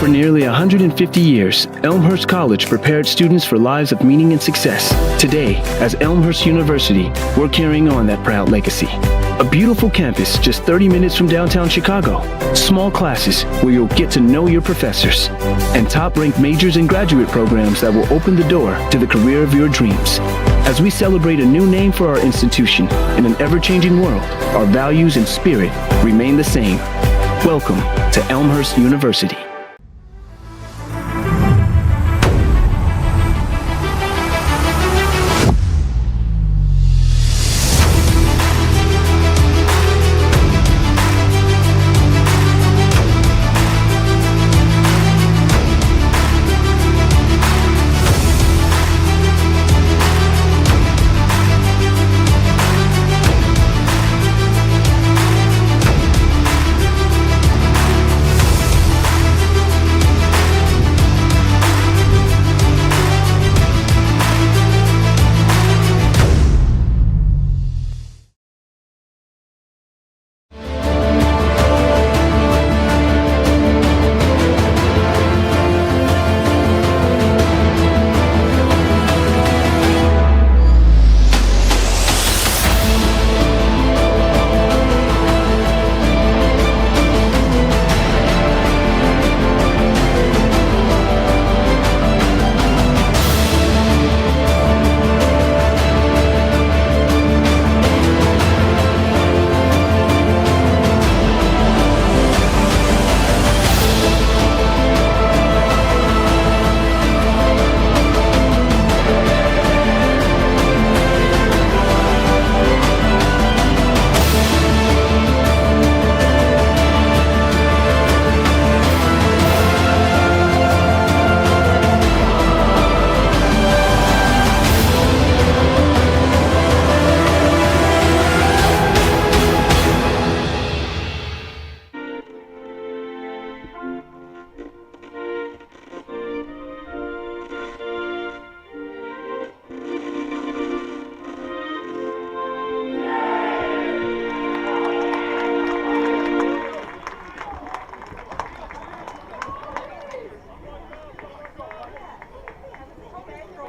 For nearly 150 years, Elmhurst College prepared students for lives of meaning and success. Today, as Elmhurst University, we're carrying on that proud legacy. A beautiful campus just 30 minutes from downtown Chicago. Small classes where you'll get to know your professors. And top-ranked majors and graduate programs that will open the door to the career of your dreams. As we celebrate a new name for our institution in an ever-changing world, our values and spirit remain the same. Welcome to Elmhurst University.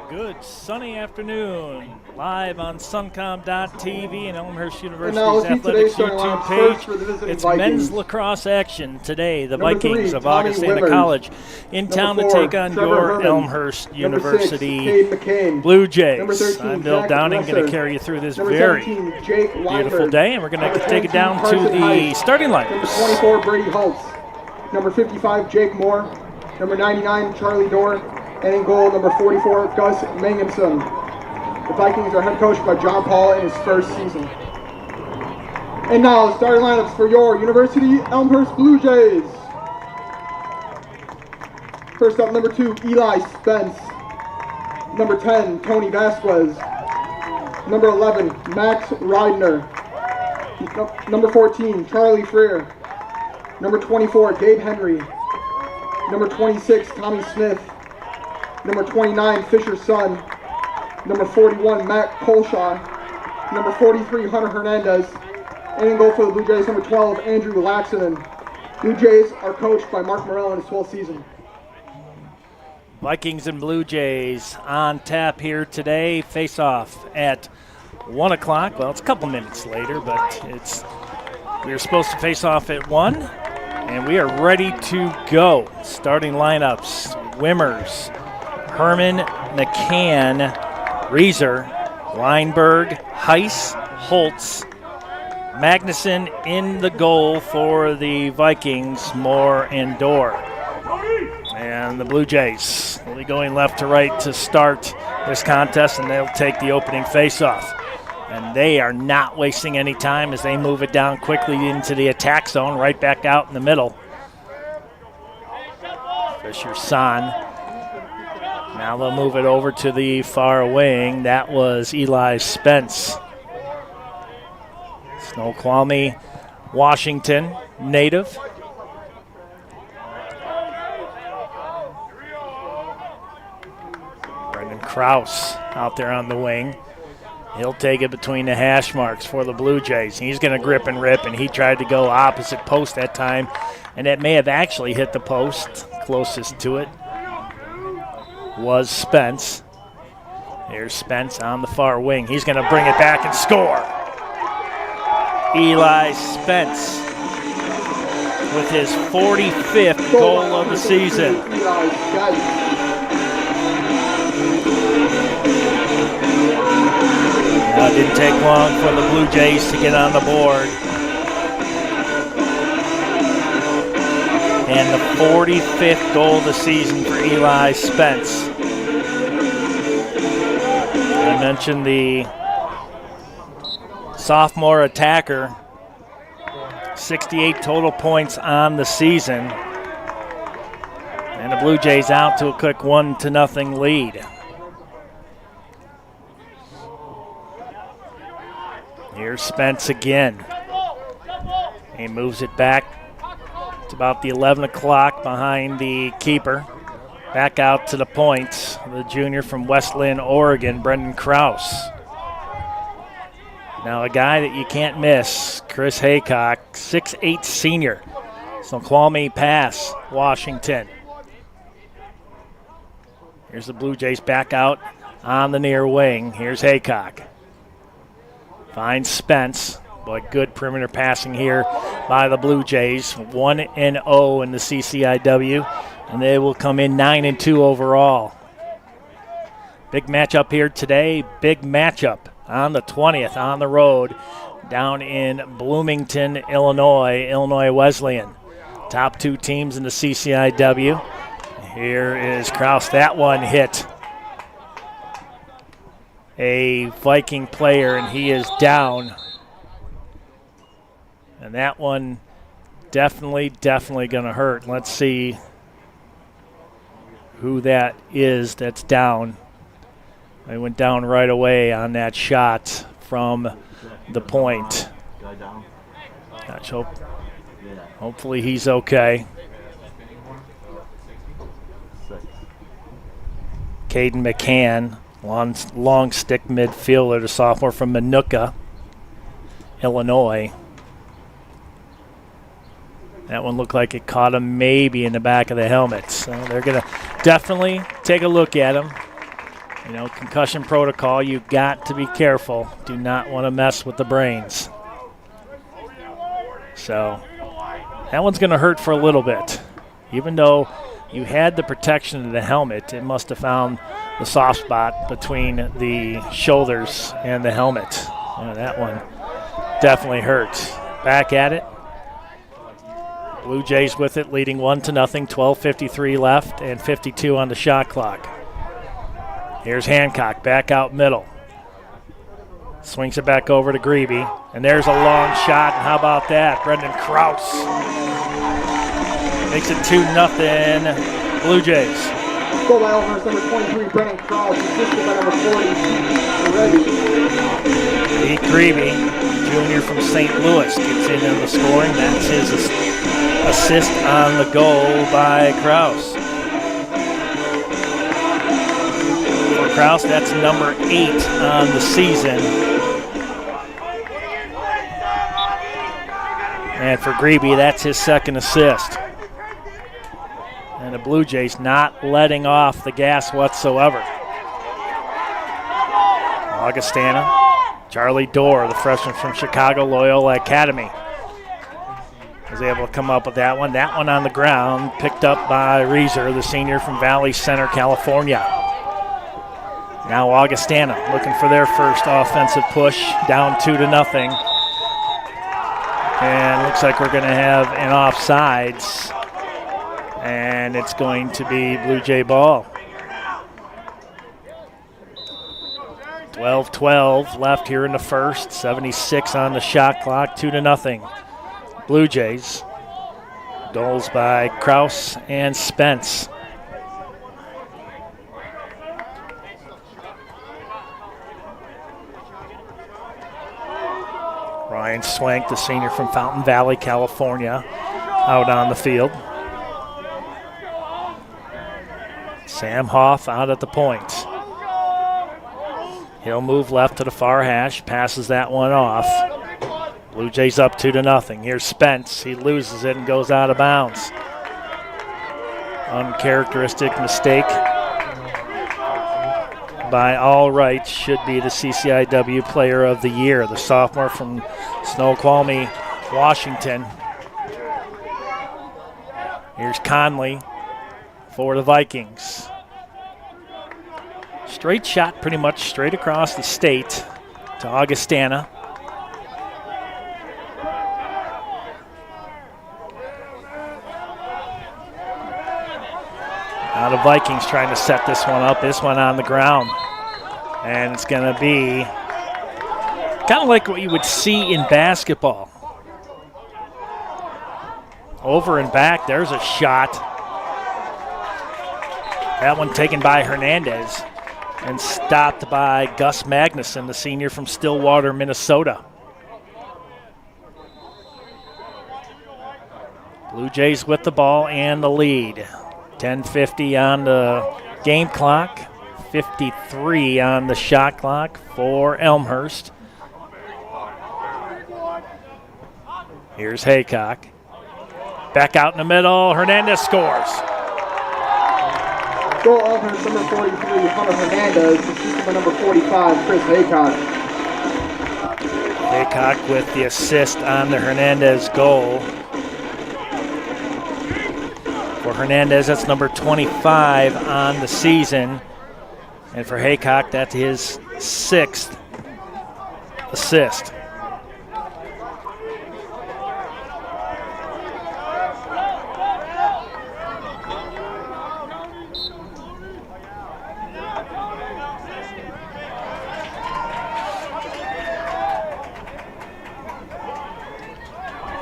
Good sunny afternoon, live on Suncom.tv and Elmhurst University's Athletics YouTube page. It's men's lacrosse action today. The Vikings of Augustana College in town to take on your Elmhurst University Blue Jays. I'm Bill Downing, going to carry you through this very beautiful day, and we're going to take it down to the starting lineups. Number 24, Brady Holtz. Number 55, Jake Moore. Number 99, Charlie Dorr. And in goal, number 44, Gus Manginson. The Vikings are head coached by John Paul in his first season. And now, starting lineups for your University Elmhurst Blue Jays. First up, number 2, Eli Spence. Number 10, Tony Vasquez. Number 11, Max Reidner. Number 14, Charlie Freer. Number 24, Gabe Henry. Number 26, Tommy Smith. Number 29, Fisher Sun. Number 41, Matt Colshaw. Number 43, Hunter Hernandez. And in goal for the Blue Jays, number 12, Andrew Laxonen. Blue Jays are coached by Mark Morrell in his 12th season. Vikings and Blue Jays on tap here today. Face off at 1 o'clock. Well, it's a couple minutes later, but we're supposed to face off at 1. And we are ready to go. Starting lineups, Wimmers, Herman, McCann, Reeser, Weinberg, Heiss, Holtz, Magnuson in the goal for the Vikings, Moore and Dorr. And the Blue Jays will be going left to right to start this contest, and they'll take the opening faceoff. And they are not wasting any time as they move it down quickly into the attack zone, right back out in the middle. Fisher San. Now they'll move it over to the far wing. That was Eli Spence. Snoqualmie, Washington native. Brendan Krause out there on the wing. He'll take it between the hash marks for the Blue Jays. He's going to grip and rip, and he tried to go opposite post that time, and it may have actually hit the post. closest to it was Spence. Here's Spence on the far wing. He's going to bring it back and score. Eli Spence with his 45th goal of the season. Now, it didn't take long for the Blue Jays to get on the board. And the 45th goal of the season for Eli Spence. I mentioned the sophomore attacker, 68 total points on the season. And the Blue Jays out to a quick 1-0 lead. Here's Spence again. He moves it back. It's about the 11 o'clock behind the keeper. Back out to the point, the junior from Westland, Oregon, Brendan Krause. Now a guy that you can't miss, Chris Haycock, 6'8" senior. Snoqualmie pass, Washington. Here's the Blue Jays back out on the near wing. Here's Haycock. Finds Spence. Boy, good perimeter passing here by the Blue Jays. 1-0 in the CCIW, and they will come in 9-2 overall. Big matchup here today. Big matchup on the 20th on the road down in Bloomington, Illinois Wesleyan. Top two teams in the CCIW. Here is Krause. That one hit a Viking player, and he is down. And that one definitely going to hurt. Let's see who that is that's down. They went down right away on that shot from the point. Gosh, hopefully he's okay. Caden McCann, long stick midfielder, the sophomore from Minooka, Illinois. That one looked like it caught him maybe in the back of the helmet. So they're going to definitely take a look at him. You know, concussion protocol, you've got to be careful. Do not want to mess with the brains. So that one's going to hurt for a little bit. Even though you had the protection of the helmet, it must have found the soft spot between the shoulders and the helmet. That one definitely hurt. Back at it. Blue Jays with it, leading 1-0, 12:53 left, and 52 on the shot clock. Here's Hancock, back out middle. Swings it back over to Grebe, and there's a long shot, and how about that? Brendan Krause makes it 2-0 Blue Jays. Goal by Elmhurst, number 23, Brendan Krause, assisted by number 40, Reddy. Pete Grebe, junior from St. Louis, gets in on the scoring. That's his assist on the goal by Krause. For Krause, that's number 8 on the season. And for Grebe, that's his second assist. And the Blue Jays not letting off the gas whatsoever. Augustana, Charlie Dorr, the freshman from Chicago Loyola Academy, was able to come up with that one. That one on the ground, picked up by Reeser, the senior from Valley Center, California. Now Augustana looking for their first offensive push, down 2-0. And looks like we're going to have an offsides. And it's going to be Blue Jay ball. 12-12 left here in the first. 76 on the shot clock, 2-0. Blue Jays. Goals by Krause and Spence. Ryan Swank, the senior from Fountain Valley, California, out on the field. Sam Hoff out at the point. He'll move left to the far hash, passes that one off. Blue Jays up 2-0. Here's Spence. He loses it and goes out of bounds. Uncharacteristic mistake by all rights should be the CCIW Player of the Year, the sophomore from Snoqualmie, Washington. Here's Conley for the Vikings. Straight shot pretty much straight across the state to Augustana. Now the Vikings trying to set this one up. This one on the ground. And it's going to be kind of like what you would see in basketball. Over and back, there's a shot. That one taken by Hernandez and stopped by Gus Magnuson, the senior from Stillwater, Minnesota. Blue Jays with the ball and the lead. 10:50 on the game clock, 53 on the shot clock for Elmhurst. Here's Haycock. Back out in the middle, Hernandez scores. Goal Elmhurst, number 43, Hunter Hernandez. Assistant by number 45, Chris Haycock. Haycock with the assist on the Hernandez goal. For Hernandez, that's number 25 on the season. And for Haycock, that's his 6th assist.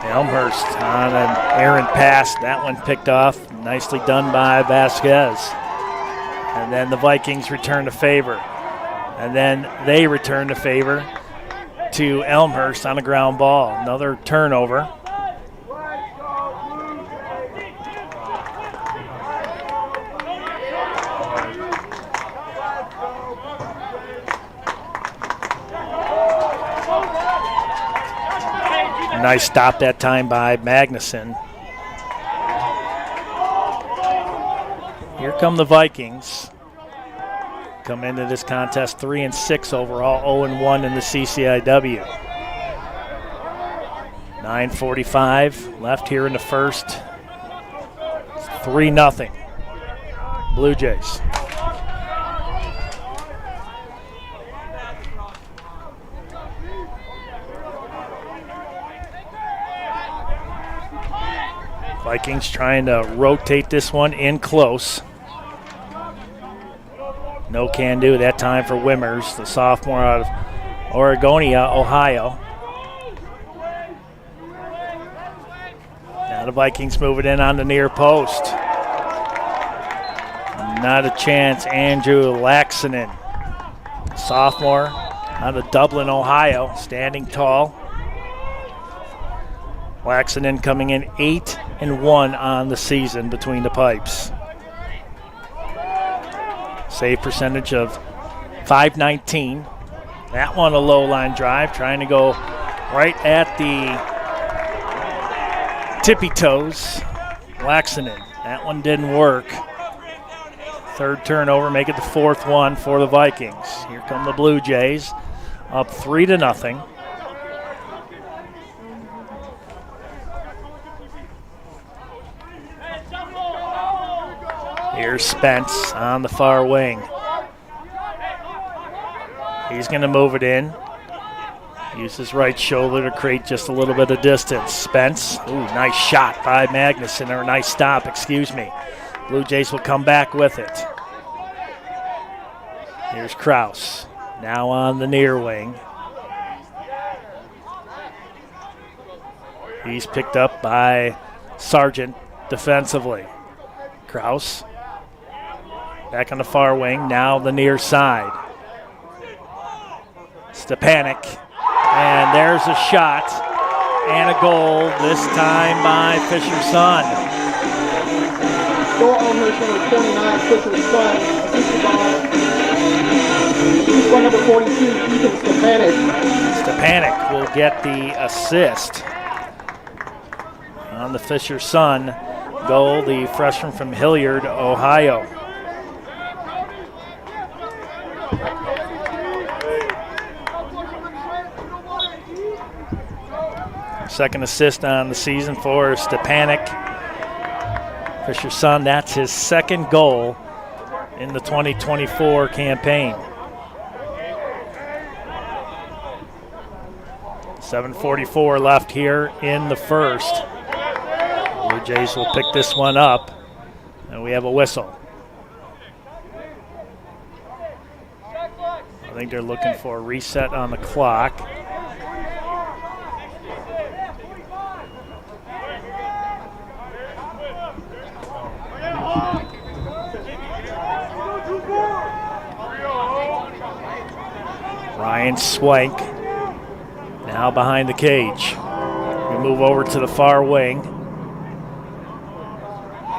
Elmhurst on an errant pass. That one picked off. Nicely done by Vasquez. And then the Vikings return the favor. And then they return the favor to Elmhurst on a ground ball. Another turnover. Nice stop that time by Magnuson. Here come the Vikings. Come into this contest 3-6 overall, 0-1 in the CCIW. 9:45 left here in the first. 3-0. Blue Jays. Vikings trying to rotate this one in close. No can do that time for Wimmers, the sophomore out of Oregonia, Ohio. Now the Vikings move it in on the near post. Not a chance, Andrew Laxonen, sophomore out of Dublin, Ohio, standing tall. Laxonen coming in 8-1 on the season between the pipes. Save percentage of .519. That one a low line drive, trying to go right at the tippy toes. Laxonen. That one didn't work. Third turnover, make it the fourth one for the Vikings. Here come the Blue Jays, up 3-0. Here's Spence on the far wing. He's going to move it in. Use his right shoulder to create just a little bit of distance. Spence, ooh, nice shot by Magnuson, or nice stop, excuse me. Blue Jays will come back with it. Here's Kraus, now on the near wing. He's picked up by Sargent defensively. Kraus. Back on the far wing, now the near side. Stepanek, and there's a shot and a goal, this time by Fisher's son. Goal Elmhurst, number 29, Fisher's son. Assisted by number 42, Ethan Stepanek. Stepanek will get the assist on the Fisher son goal, the freshman from Hilliard, Ohio. Second assist on the season for Stepanek. Fisher's son, that's his second goal in the 2024 campaign. 7:44 left here in the first. Blue Jays will pick this one up, and we have a whistle. I think they're looking for a reset on the clock. Ryan Swank now behind the cage. We move over to the far wing.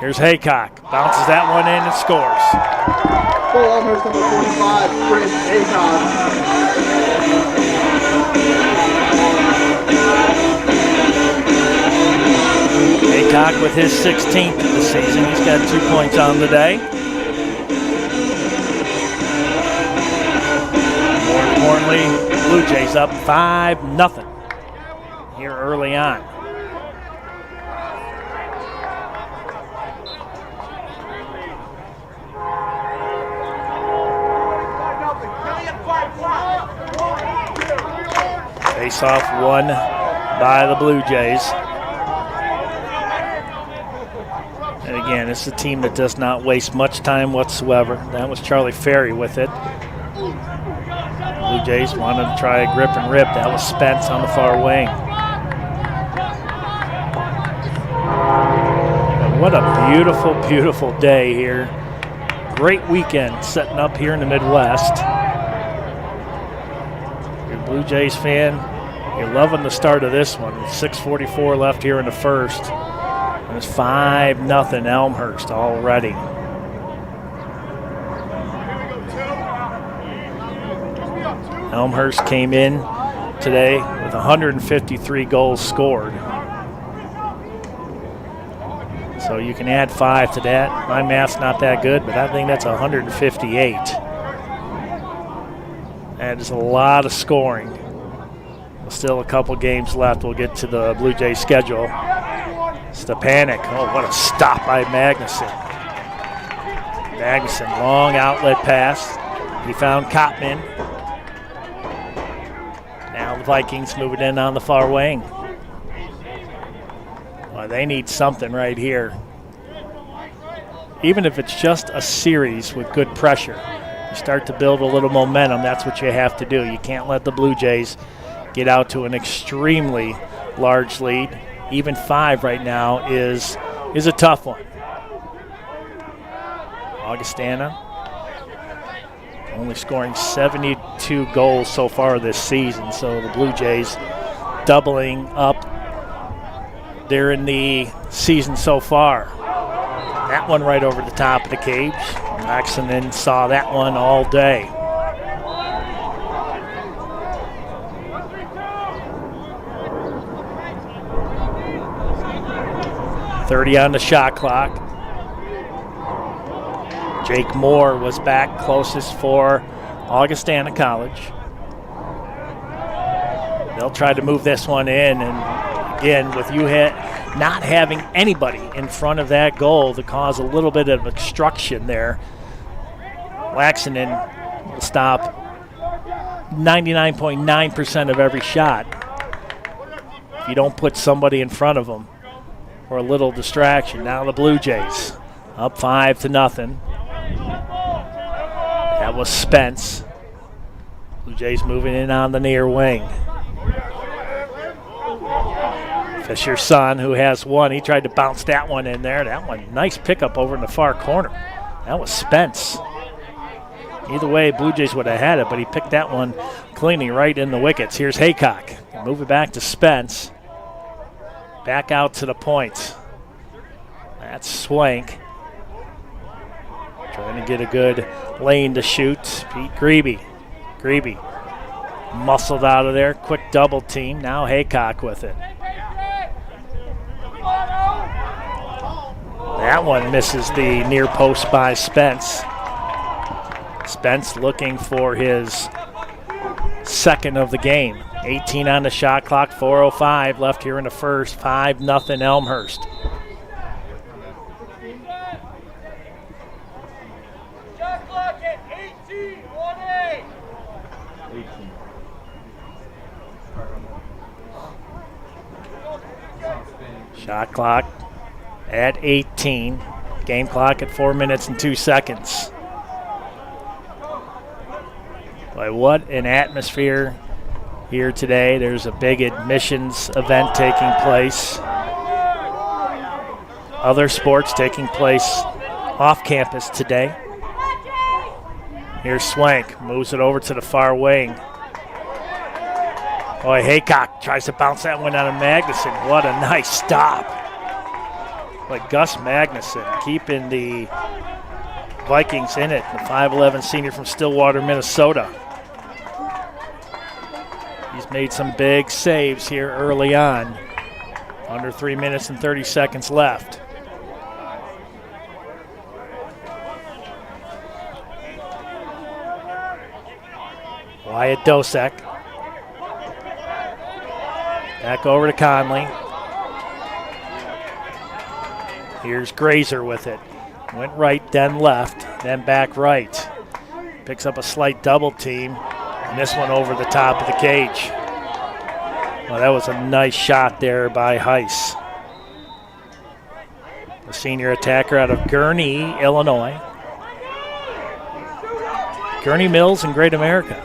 Here's Haycock. Bounces that one in and scores. For Elmhurst, number 45, Chris Haycock. Haycock with his 16th of the season. He's got 2 points on the day. Importantly, Blue Jays up 5-0 here early on. Face-off won by the Blue Jays. And again, this is a team that does not waste much time whatsoever. That was Charlie Ferry with it. Blue Jays wanted to try a grip and rip. That was Spence on the far wing. And what a beautiful, beautiful day here. Great weekend setting up here in the Midwest. You're a Blue Jays fan, you're loving the start of this one. 6:44 left here in the first. And it's 5-0 Elmhurst already. Elmhurst came in today with 153 goals scored. So you can add 5 to that. My math's not that good, but I think that's 158. That is a lot of scoring. Still a couple games left. We'll get to the Blue Jays schedule. Stepanek, oh, what a stop by Magnuson. Magnuson, long outlet pass. He found Kottman. Now the Vikings moving in on the far wing. Well, they need something right here. Even if it's just a series with good pressure, you start to build a little momentum. That's what you have to do. You can't let the Blue Jays get out to an extremely large lead. Even 5 right now is a tough one. Augustana only scoring 72 goals so far this season, so the Blue Jays doubling up there in the season so far. That one right over the top of the cage. Laxonen saw that one all day. .30 on the shot clock. Jake Moore was back closest for Augustana College. They'll try to move this one in, and again, with you not having anybody in front of that goal to cause a little bit of obstruction there, Laxonen will stop 99.9% of every shot if you don't put somebody in front of them for a little distraction. Now the Blue Jays up 5-0. That was Spence. Blue Jays moving in on the near wing. Fisher's son, who has one, he tried to bounce that one in there. That one, nice pickup over in the far corner. That was Spence. Either way, Blue Jays would have had it, but he picked that one cleanly right in the wickets. Here's Haycock. Move it back to Spence. Back out to the point. That's Swank. Trying to get a good lane to shoot. Pete Grebe. Grebe muscled out of there. Quick double team. Now Haycock with it. that one misses the near post by Spence. Spence looking for his second of the game. 18 on the shot clock, 4:05 left here in the first. 5-0 Elmhurst. Shot clock at 18, 1-8. Shot clock at 18. Game clock at 4 minutes and 2 seconds. Boy, what an atmosphere here today. There's a big admissions event taking place. Other sports taking place off campus today. Here's Swank, moves it over to the far wing. Boy, Haycock tries to bounce that one out of Magnuson. What a nice stop. Like Gus Magnuson keeping the Vikings in it. The 5'11 senior from Stillwater, Minnesota. He's made some big saves here early on. Under 3 minutes and 30 seconds left. Wyatt Dosek. Back over to Conley. Here's Grazer with it. Went right, then left, then back right. Picks up a slight double team, and this one over the top of the cage. Well, that was a nice shot there by Heiss. The senior attacker out of Gurnee, Illinois. Gurnee Mills in Great America.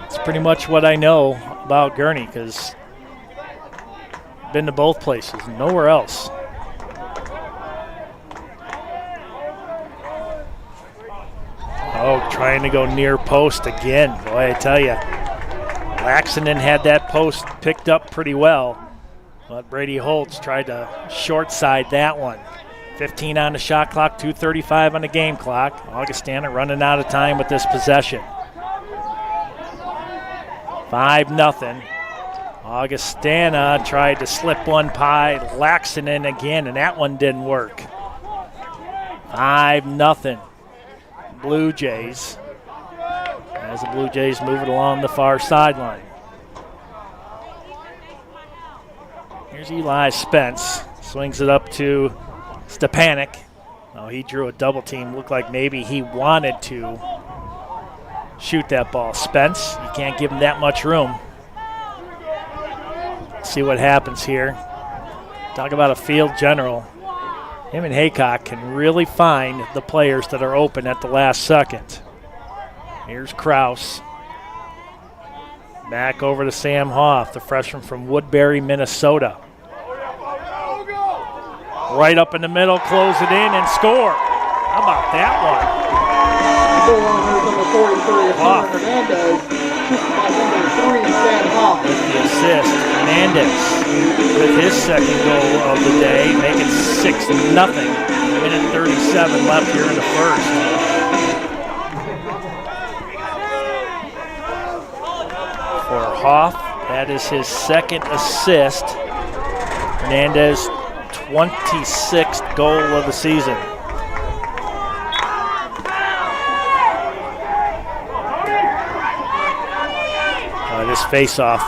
It's pretty much what I know about Gurnee because I've been to both places, nowhere else. Oh, trying to go near post again. Boy, I tell you, Laxonen had that post picked up pretty well, but Brady Holtz tried to short side that one. 15 on the shot clock, 2:35 on the game clock. Augustana running out of time with this possession. 5-0. Augustana tried to slip one by Laxonen again, and that one didn't work. 5-0. Blue Jays. As the Blue Jays move it along the far sideline. Here's Eli Spence. Swings it up to Stepanek. Oh, he drew a double team. Looked like maybe he wanted to shoot that ball. Spence, you can't give him that much room. See what happens here. Talk about a field general. Him and Haycock can really find the players that are open at the last second. Here's Kraus. Back over to Sam Hoff, the freshman from Woodbury, Minnesota. Right up in the middle, close it in and score. How about that one? Hoff. With the assist, Hernandez with his second goal of the day, making 6-0. Minute 37 left here in the first. For Hoff, that is his second assist. Hernandez, 26th goal of the season. This face-off,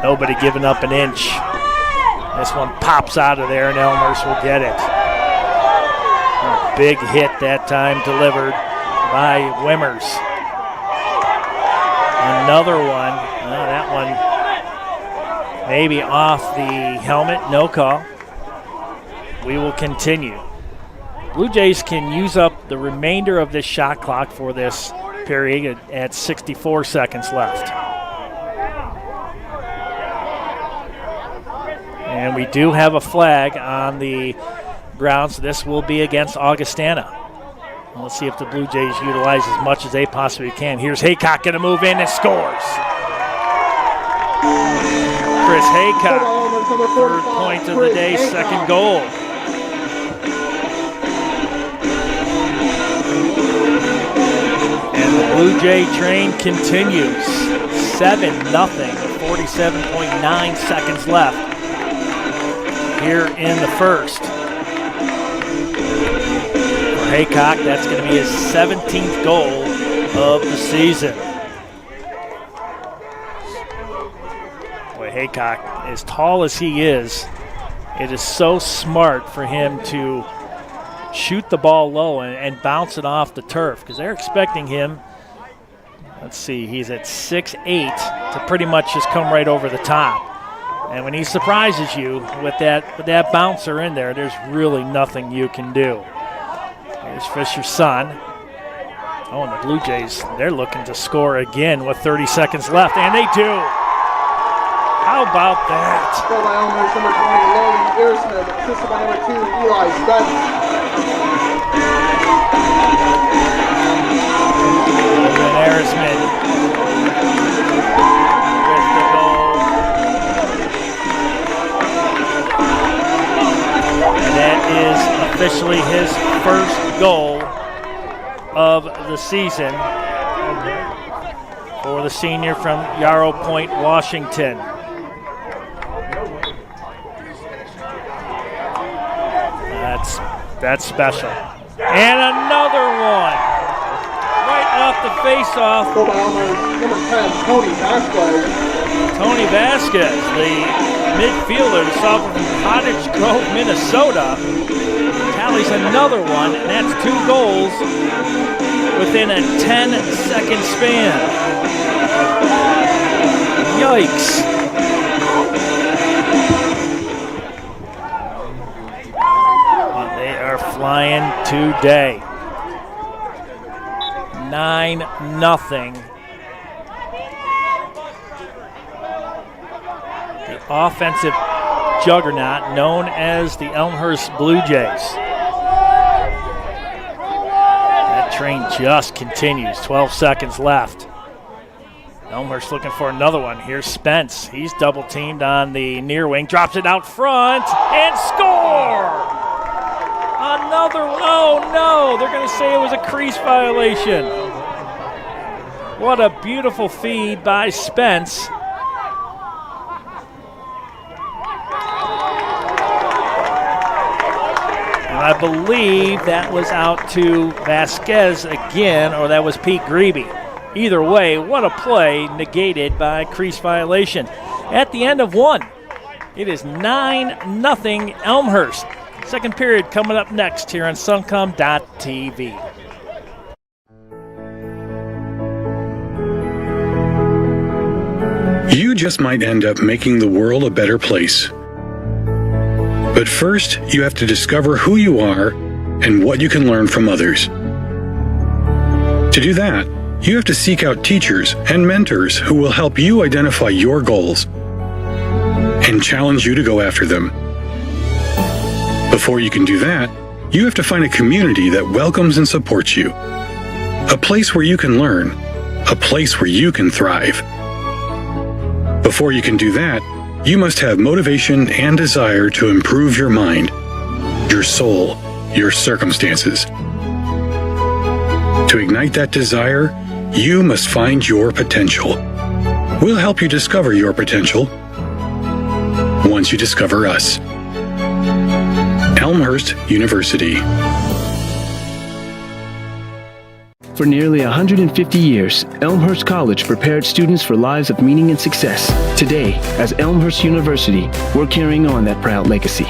nobody giving up an inch. This one pops out of there, and Elmhurst will get it. A big hit that time delivered by Wimmers. Another one. That one maybe off the helmet. No call. We will continue. Blue Jays can use up the remainder of this shot clock for this period at 64 seconds left. And we do have a flag on the ground, so this will be against Augustana. Let's see if the Blue Jays utilize as much as they possibly can. Here's Haycock going to move in and scores. Chris Haycock, third point of the day, second goal. And the Blue Jay train continues. 7-0, 47.9 seconds left here in the first. For Haycock, that's going to be his 17th goal of the season. Boy, Haycock, as tall as he is, it is so smart for him to shoot the ball low and bounce it off the turf, because they're expecting him, let's see, he's at 6'8", to pretty much just come right over the top. And when he surprises you with that bouncer in there, there's really nothing you can do. Here's Fisher's son. Oh, and the Blue Jays, they're looking to score again with 30 seconds left, and they do. How about that? Goal by Elmhurst, number 20, Logan Earsman. Assisted by number 2, Eli Spence. Logan Earsman with the goal. And that is officially his first goal of the season for the senior from Yarrow Point, Washington. That's special. And another one. Right off the face-off. Goal by Elmhurst, number 10, Tony Vasquez. Tony Vasquez, the midfielder, the sophomore from Cottage Grove, Minnesota, tallies another one, and that's 2 goals within a 10-second span. Yikes. They are flying today. 9-0. The offensive juggernaut known as the Elmhurst Blue Jays. That train just continues. 12 seconds left. Elmhurst looking for another one. Here's Spence. He's double teamed on the near wing. Drops it out front and score! Another, oh no, they're going to say it was a crease violation. What a beautiful feed by Spence. And I believe that was out to Vasquez again, or that was Pete Grebe. Either way, what a play, negated by crease violation. At the end of one, it is 9-0 Elmhurst. Second period coming up next here on Suncom.tv. You just might end up making the world a better place. But first, you have to discover who you are and what you can learn from others. To do that, you have to seek out teachers and mentors who will help you identify your goals and challenge you to go after them. Before you can do that, you have to find a community that welcomes and supports you. A place where you can learn. A place where you can thrive. Before you can do that, you must have motivation and desire to improve your mind, your soul, your circumstances. To ignite that desire, you must find your potential. We'll help you discover your potential once you discover us. Elmhurst University. For nearly 150 years, Elmhurst College prepared students for lives of meaning and success. Today, as Elmhurst University, we're carrying on that proud legacy.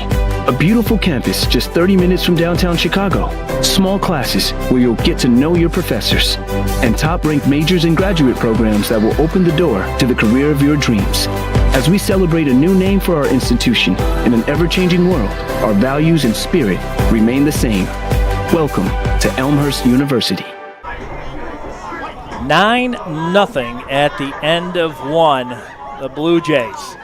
A beautiful campus just 30 minutes from downtown Chicago. Small classes where you'll get to know your professors. And top-ranked majors and graduate programs that will open the door to the career of your dreams. As we celebrate a new name for our institution in an ever-changing world, our values and spirit remain the same. Welcome to Elmhurst University. 9-0 at the end of one, the Blue Jays.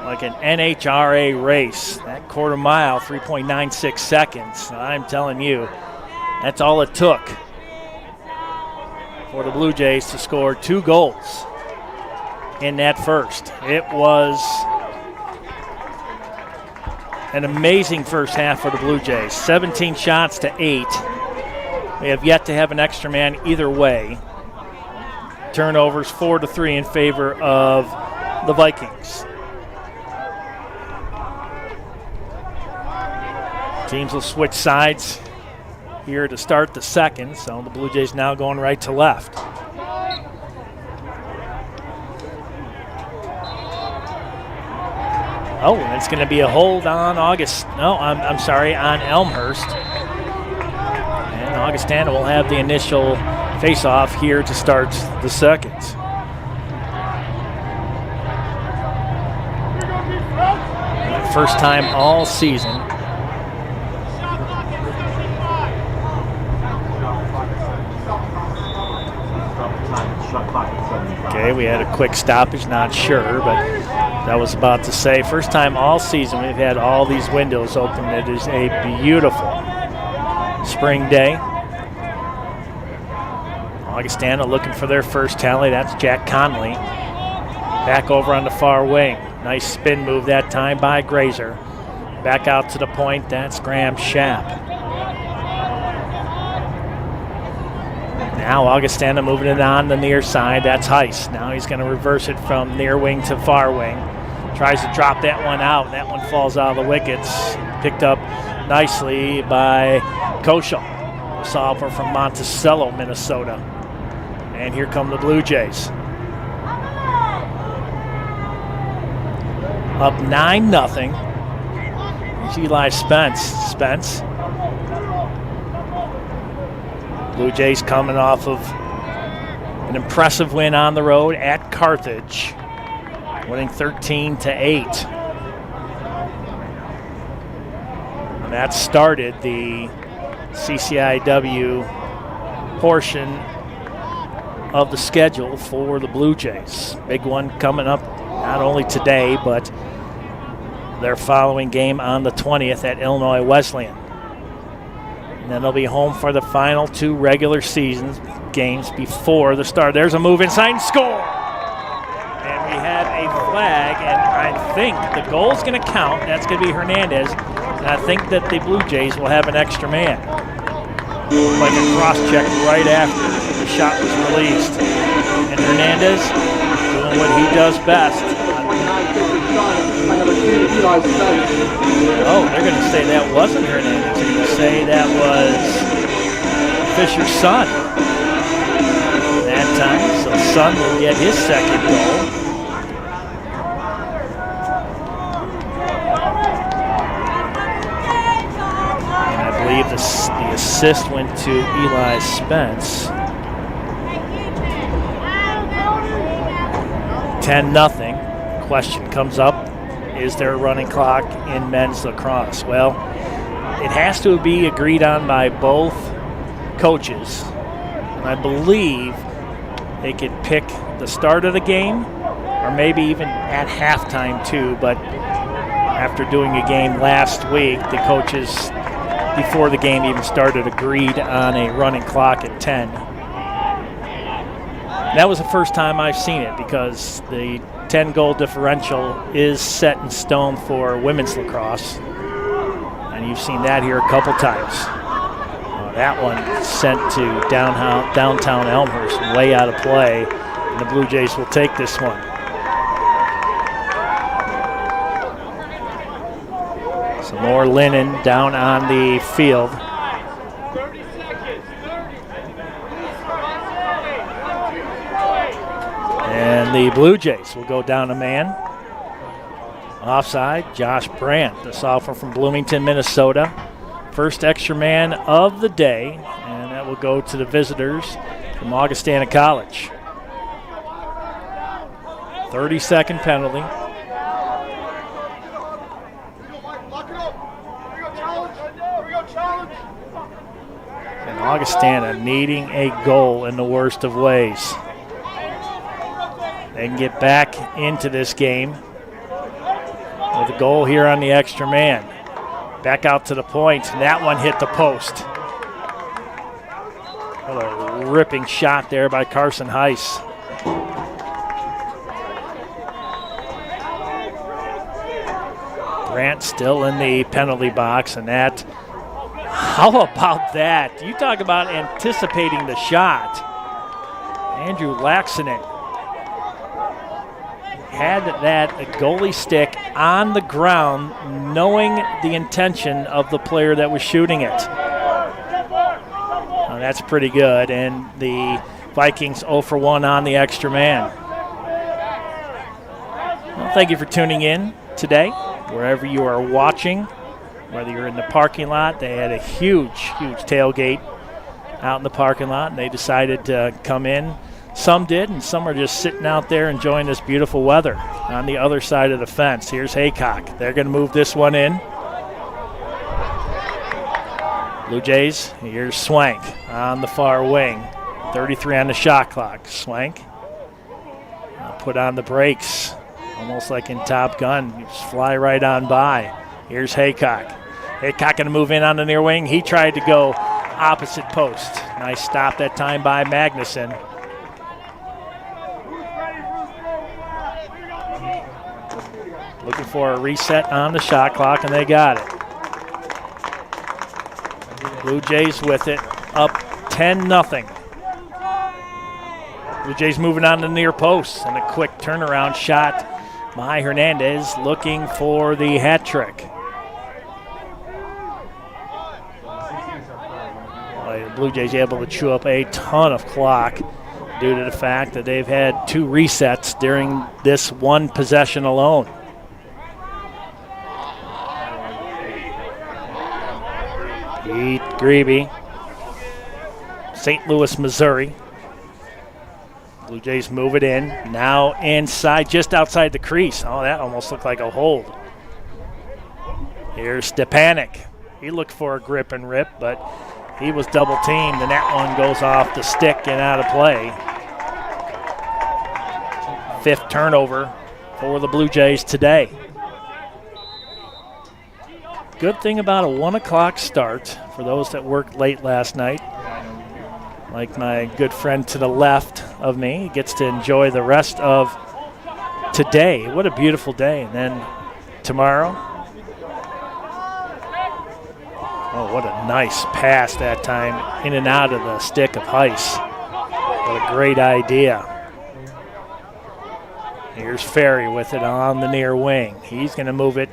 Like an NHRA race. That quarter mile, 3.96 seconds. I'm telling you, that's all it took for the Blue Jays to score 2 goals in that first. It was an amazing first half for the Blue Jays. 17 shots to 8. They have yet to have an extra man either way. Turnovers 4-3 in favor of the Vikings. Teams will switch sides here to start the second, so the Blue Jays now going right to left. Oh, and it's going to be a hold on on Elmhurst. And Augustana will have the initial face-off here to start the second. First time all season. Okay, we had a quick stoppage, not sure, but I was about to say, first time all season we've had all these windows open. It is a beautiful spring day. Augustana looking for their first tally. That's Jack Conley. Back over on the far wing. Nice spin move that time by Grazer. Back out to the point. That's Graham Schaap. Now Augustana moving it on the near side. That's Heiss. Now he's going to reverse it from near wing to far wing. Tries to drop that one out. That one falls out of the wickets. Picked up nicely by Koschel. Solver from Monticello, Minnesota. And here come the Blue Jays. Up 9-0. Here's Eli Spence. Blue Jays coming off of an impressive win on the road at Carthage, winning 13-8. And that started the CCIW portion of the schedule for the Blue Jays. Big one coming up not only today, but their following game on the 20th at Illinois Wesleyan. And then they'll be home for the final 2 regular season games before the start. There's a move inside and score! And we have a flag, and I think the goal's going to count. That's going to be Hernandez. And I think that the Blue Jays will have an extra man. Like a cross-check right after the shot was released. And Hernandez doing what he does best. Oh, they're going to say that wasn't Hernandez. They're going to say that was Fisher's son that time. So Son will get his second goal. And I believe the assist went to Eli Spence. 10-0. Question comes up, is there a running clock in men's lacrosse? Well, it has to be agreed on by both coaches. And I believe they could pick the start of the game or maybe even at halftime too, but after doing a game last week, the coaches before the game even started agreed on a running clock at 10. That was the first time I've seen it because the 10-goal differential is set in stone for women's lacrosse. And you've seen that here a couple times. That one sent to downtown Elmhurst, way out of play. And the Blue Jays will take this one. Some more linen down on the field. 30 seconds. 30. And the Blue Jays will go down a man. Offside, Josh Brandt, the sophomore from Bloomington, Minnesota. First extra man of the day, and that will go to the visitors from Augustana College. 30-second penalty. And Augustana needing a goal in the worst of ways. They can get back into this game with a goal here on the extra man. Back out to the point, and that one hit the post. What a ripping shot there by Carson Heiss. Brandt still in the penalty box, and that, how about that? You talk about anticipating the shot. Andrew Laxonen had that goalie stick on the ground, knowing the intention of the player that was shooting it. That's pretty good, and the Vikings 0 for 1 on the extra man. Well, thank you for tuning in today, wherever you are watching, whether you're in the parking lot. They had a huge tailgate out in the parking lot, and they decided to come in. Some did, and some are just sitting out there enjoying this beautiful weather on the other side of the fence. Here's Haycock. They're going to move this one in. Blue Jays, here's Swank on the far wing. 33 on the shot clock. Swank put on the brakes, almost like in Top Gun. You just fly right on by. Here's Haycock. Haycock going to move in on the near wing. He tried to go opposite post. Nice stop that time by Magnuson. Looking for a reset on the shot clock, and they got it. Blue Jays with it, up 10-0. Blue Jays moving on to the near post, and a quick turnaround shot by Hernandez, looking for the hat trick. The Blue Jays able to chew up a ton of clock due to the fact that they've had 2 resets during this one possession alone. Pete Grebe, St. Louis, Missouri. Blue Jays move it in. Now inside, just outside the crease. Oh, that almost looked like a hold. Here's Stepanek. He looked for a grip and rip, but he was double teamed, and that one goes off the stick and out of play. 5th turnover for the Blue Jays today. Good thing about a 1 o'clock start for those that worked late last night, like my good friend to the left of me, he gets to enjoy the rest of today. What a beautiful day. And then tomorrow, oh, what a nice pass that time, in and out of the stick of Heiss. What a great idea. Here's Ferry with it on the near wing. He's going to move it.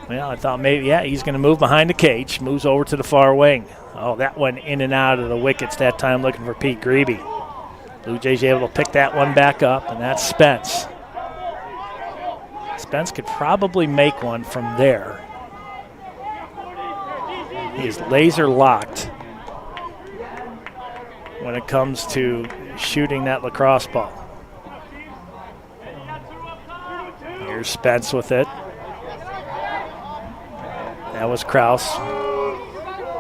Well, I thought maybe, yeah, he's going to move behind the cage, moves over to the far wing. Oh, that one in and out of the wickets that time, looking for Pete Grebe. Blue Jays able to pick that one back up, and that's Spence. Spence could probably make one from there. He is laser locked when it comes to shooting that lacrosse ball. Here's Spence with it. That was Kraus.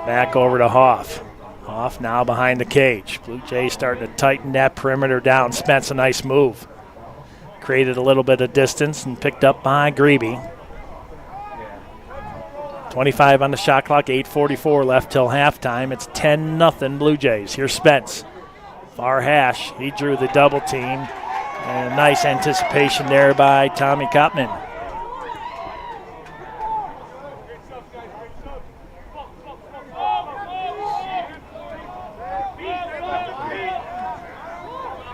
Back over to Hoff. Hoff now behind the cage. Blue Jays starting to tighten that perimeter down. Spence, a nice move. Created a little bit of distance and picked up by Grebe. 25 on the shot clock, 8:44 left till halftime. It's 10-0 Blue Jays. Here's Spence. Far hash. He drew the double team. And a nice anticipation there by Tommy Kopman.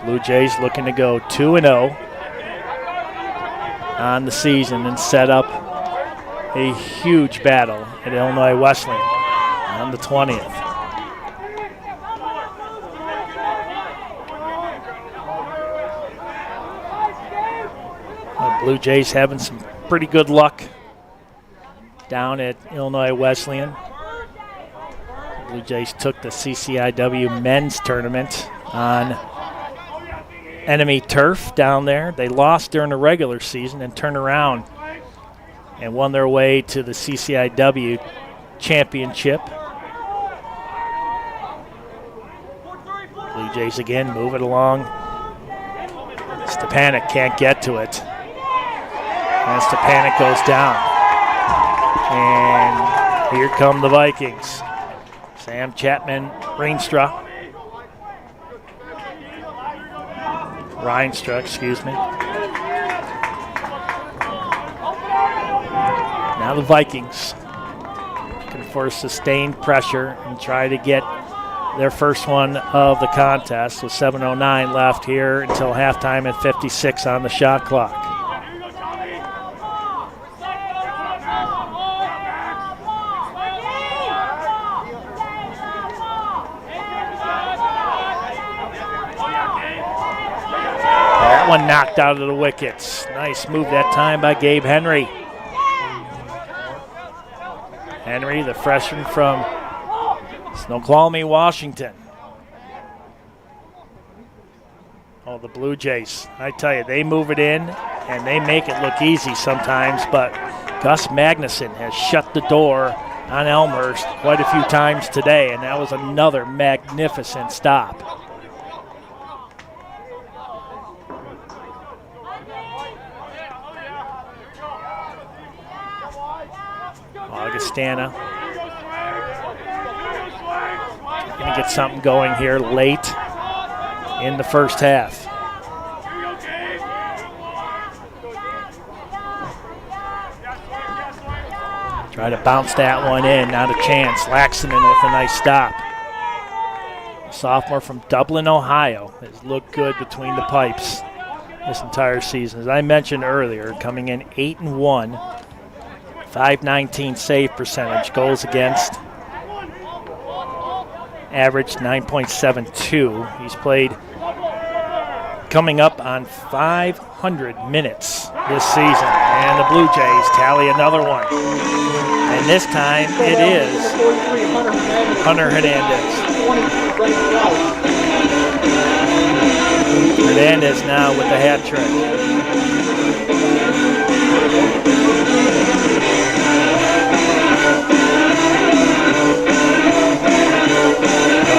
Blue Jays looking to go 2-0 on the season and set up a huge battle at Illinois Wesleyan on the 20th. The Blue Jays having some pretty good luck down at Illinois Wesleyan. The Blue Jays took the CCIW men's tournament on enemy turf down there. They lost during the regular season and turned around and won their way to the CCIW championship. Blue Jays again move it along. Stepanek can't get to it. And Stepanek goes down. And here come the Vikings. Sam Chapman, Reinstra, excuse me. Now the Vikings looking for sustained pressure and try to get their first one of the contest with 7:09 left here until halftime and 56 on the shot clock. That one knocked out of the wickets. Nice move that time by Gabe Henry. Henry, the freshman from Snoqualmie, Washington. Oh, the Blue Jays. I tell you, they move it in and they make it look easy sometimes, but Gus Magnuson has shut the door on Elmhurst quite a few times today, and that was another magnificent stop. Augustana going to get something going here late in the first half. Try to bounce that one in, not a chance. Laxinen with a nice stop. A sophomore from Dublin, Ohio, has looked good between the pipes this entire season. As I mentioned earlier, coming in 8-1, .519 save percentage, goals against, average 9.72. He's played coming up on 500 minutes this season. And the Blue Jays tally another one. And this time it is Hunter Hernandez. Hernandez now with the hat trick.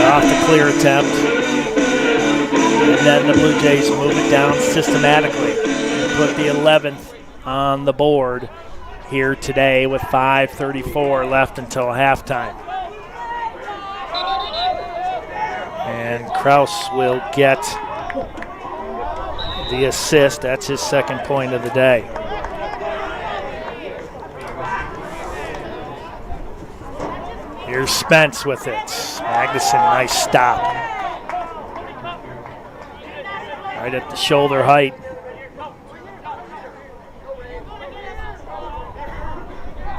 Off the clear attempt. And then the Blue Jays move it down systematically and put the 11th on the board here today with 5:34 left until halftime. And Kraus will get the assist. That's his second point of the day. Here's Spence with it. Magnuson, nice stop. Right at the shoulder height.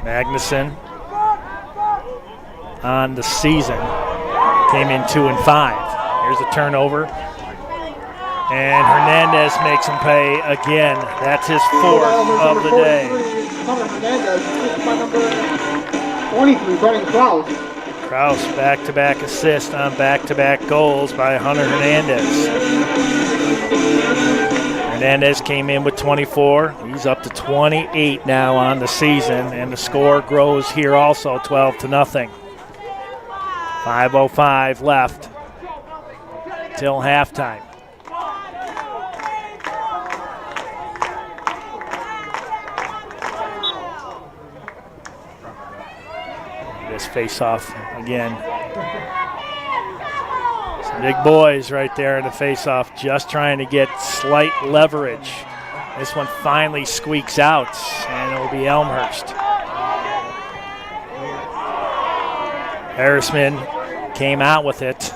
Magnuson on the season came in 2-5. Here's a turnover. And Hernandez makes him pay again. That's his fourth of the day. Hernandez, by number 23, Brennan Kraus. Kraus, back-to-back assist on back-to-back goals by Hunter Hernandez. Hernandez came in with 24. He's up to 28 now on the season, and the score grows here also, 12-0. 5:05 left till halftime. This face-off again. Some big boys right there in the face-off, just trying to get slight leverage. This one finally squeaks out, and it will be Elmhurst. Harrisman came out with it.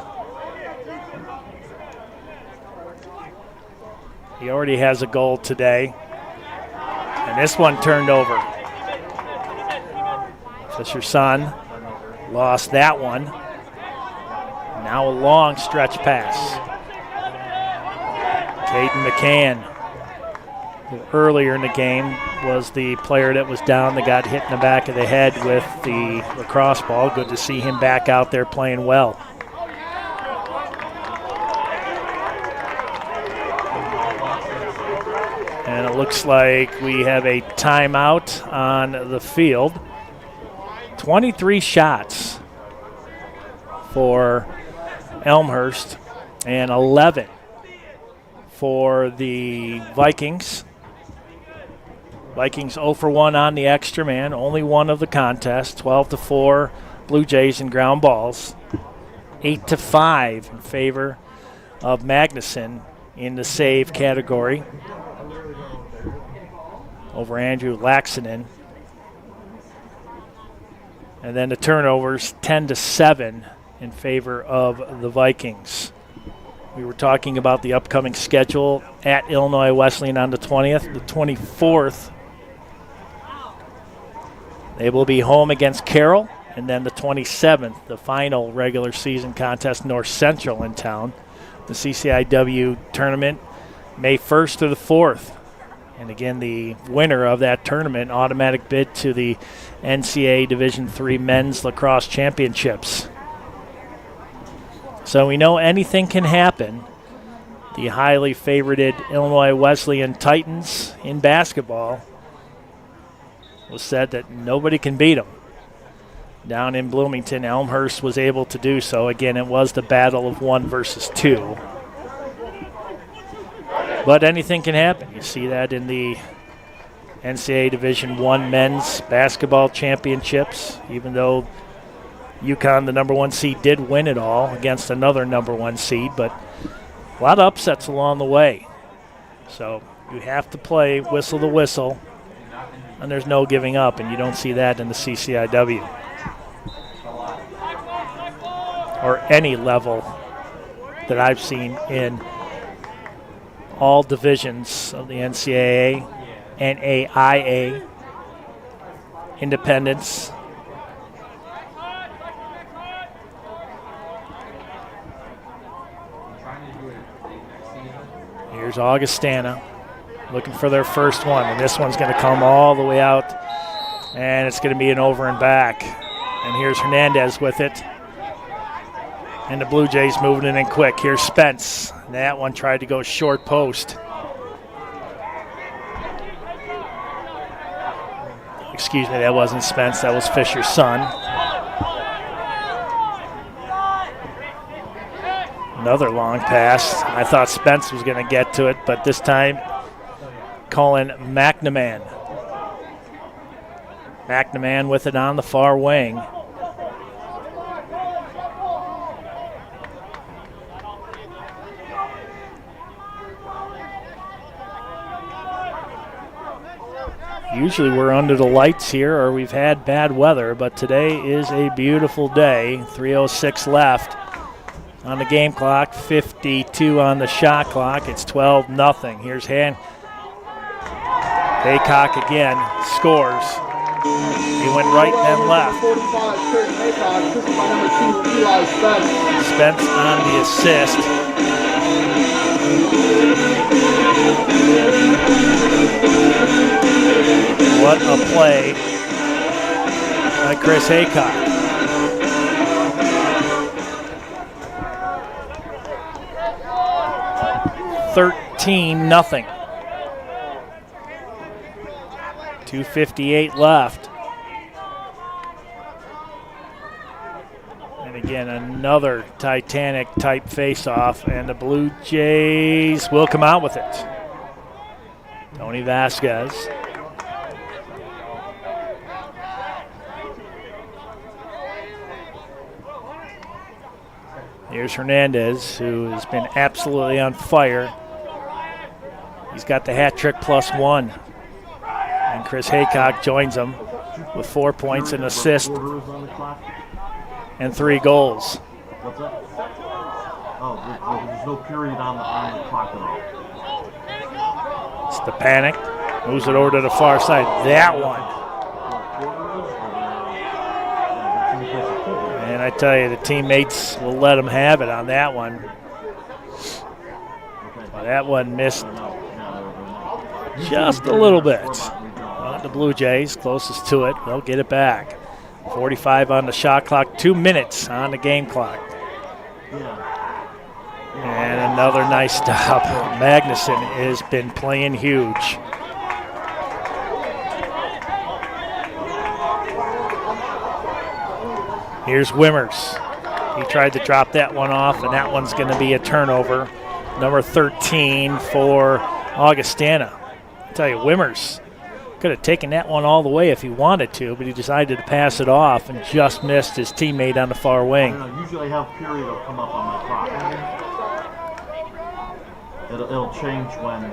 He already has a goal today. And this one turned over. Fisher's son lost that one. Now a long stretch pass. Caden McCann, who earlier in the game was the player that was down that got hit in the back of the head with the lacrosse ball. Good to see him back out there playing well. And it looks like we have a timeout on the field. 23 shots for Elmhurst and 11 for the Vikings. Vikings 0 for 1 on the extra man, only one of the contest. 12-4 Blue Jays in ground balls. 8-5 in favor of Magnuson in the save category over Andrew Laxinen. And then the turnovers 10-7 in favor of the Vikings. We were talking about the upcoming schedule at Illinois Wesleyan on the 20th. The 24th, they will be home against Carroll. And then the 27th, the final regular season contest, North Central in town. The CCIW tournament, May 1st to the 4th. And again, the winner of that tournament, automatic bid to the NCAA Division III Men's Lacrosse Championships. So we know anything can happen. The highly favorited Illinois Wesleyan Titans in basketball was said that nobody can beat them. Down in Bloomington, Elmhurst was able to do so. Again, it was the battle of 1 versus 2. But anything can happen. You see that in the NCAA Division I Men's Basketball Championships, even though UConn, the number 1 seed, did win it all against another number 1 seed, but a lot of upsets along the way. So you have to play whistle to whistle, and there's no giving up, and you don't see that in the CCIW. Or any level that I've seen in all divisions of the NCAA, NAIA, independents. Here's Augustana looking for their first one, and this one's going to come all the way out, and it's going to be an over and back. And here's Hernandez with it. And the Blue Jays moving it in quick. Here's Spence. That one tried to go short post. Excuse me, that wasn't Spence. That was Fisher's son. Another long pass. I thought Spence was going to get to it, but this time Colin McNamara. McNamara with it on the far wing. Usually we're under the lights here or we've had bad weather, but today is a beautiful day. 3:06 left on the game clock, 52 on the shot clock. It's 12-0. Here's Haycock again, scores. He went right and then left. Spence on the assist. What a play by Chris Haycock. $13-0. 2:58 left. And again, another Titanic-type face-off, and the Blue Jays will come out with it. Tony Vasquez. Here's Hernandez, who has been absolutely on fire. He's got the hat trick +1. And Chris Haycock joins him with 4 points, an assist, and 3 goals. What's that? Oh, there's no period on the clock at all. Stepanek moves it over to the far side. That one. And I tell you, the teammates will let him have it on that one. Well, that one missed just a little bit. Well, the Blue Jays, closest to it, they'll get it back. 45 on the shot clock, 2 minutes on the game clock. And another nice stop. Magnuson has been playing huge. Here's Wimmers. He tried to drop that one off, and that one's going to be a turnover. Number 13 for Augustana. I tell you, Wimmers could have taken that one all the way if he wanted to, but he decided to pass it off and just missed his teammate on the far wing. Usually I have period will come up on my clock. It'll change when.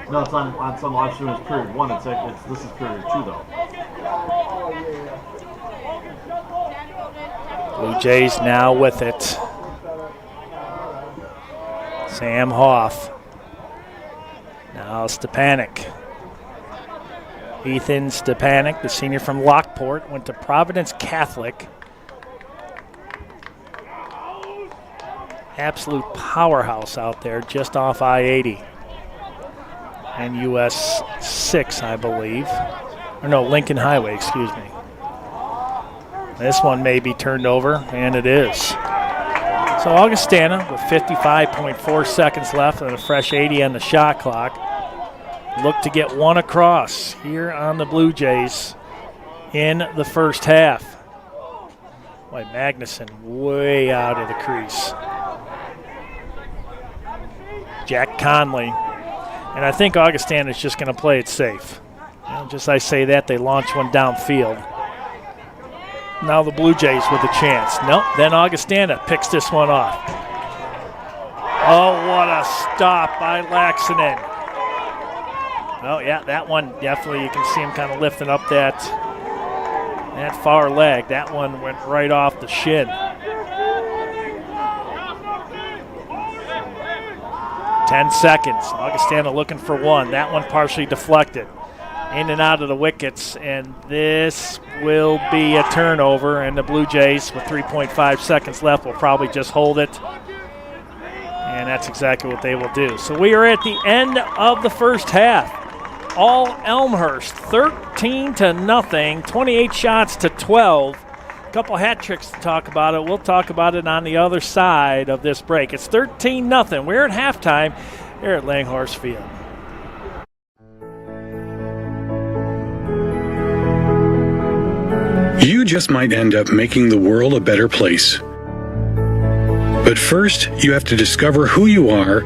No, it's on some live stream. It's period 1. This is period 2 though. Blue Jays now with it. Sam Hoff. Now Stepanek. Ethan Stepanek, the senior from Lockport, went to Providence Catholic. Absolute powerhouse out there just off I-80. And US 6, I believe. Or no, Lincoln Highway, excuse me. This one may be turned over, and it is. So Augustana with 55.4 seconds left and a fresh 80 on the shot clock. Look to get one across here on the Blue Jays in the first half. Boy, Magnuson way out of the crease. Jack Conley. And I think Augustana is just going to play it safe. Just I say that, they launch one downfield. Now the Blue Jays with a chance. Nope, then Augustana picks this one off. Oh, what a stop by Laxinen. Oh, yeah, that one definitely, you can see him kind of lifting up that far leg. That one went right off the shin. 10 seconds. Augustana looking for one. That one partially deflected. In and out of the wickets, and this will be a turnover, and the Blue Jays with 3.5 seconds left will probably just hold it. And that's exactly what they will do. So we are at the end of the first half. All Elmhurst, 13-0, 28 shots to 12. A couple hat tricks to talk about it. We'll talk about it on the other side of this break. It's 13-0. We're at halftime here at Langhorse Field. You just might end up making the world a better place. But first, you have to discover who you are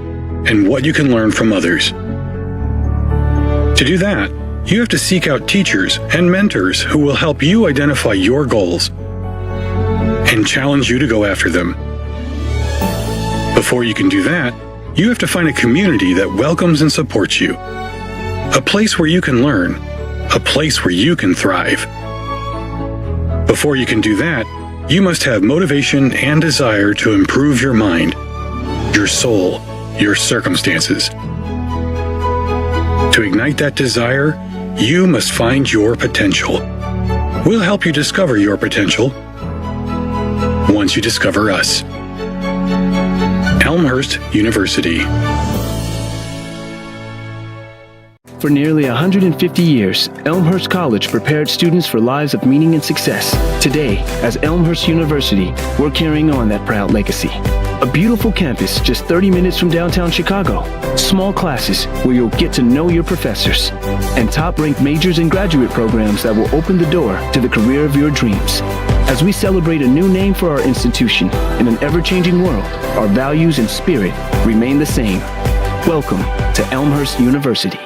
and what you can learn from others. To do that, you have to seek out teachers and mentors who will help you identify your goals and challenge you to go after them. Before you can do that, you have to find a community that welcomes and supports you. A place where you can learn. A place where you can thrive. Before you can do that, you must have motivation and desire to improve your mind, your soul, your circumstances. To ignite that desire, you must find your potential. We'll help you discover your potential once you discover us. Elmhurst University. For nearly 150 years, Elmhurst College prepared students for lives of meaning and success. Today, as Elmhurst University, we're carrying on that proud legacy. A beautiful campus just 30 minutes from downtown Chicago. Small classes where you'll get to know your professors. And top-ranked majors and graduate programs that will open the door to the career of your dreams. As we celebrate a new name for our institution in an ever-changing world, our values and spirit remain the same. Welcome to Elmhurst University.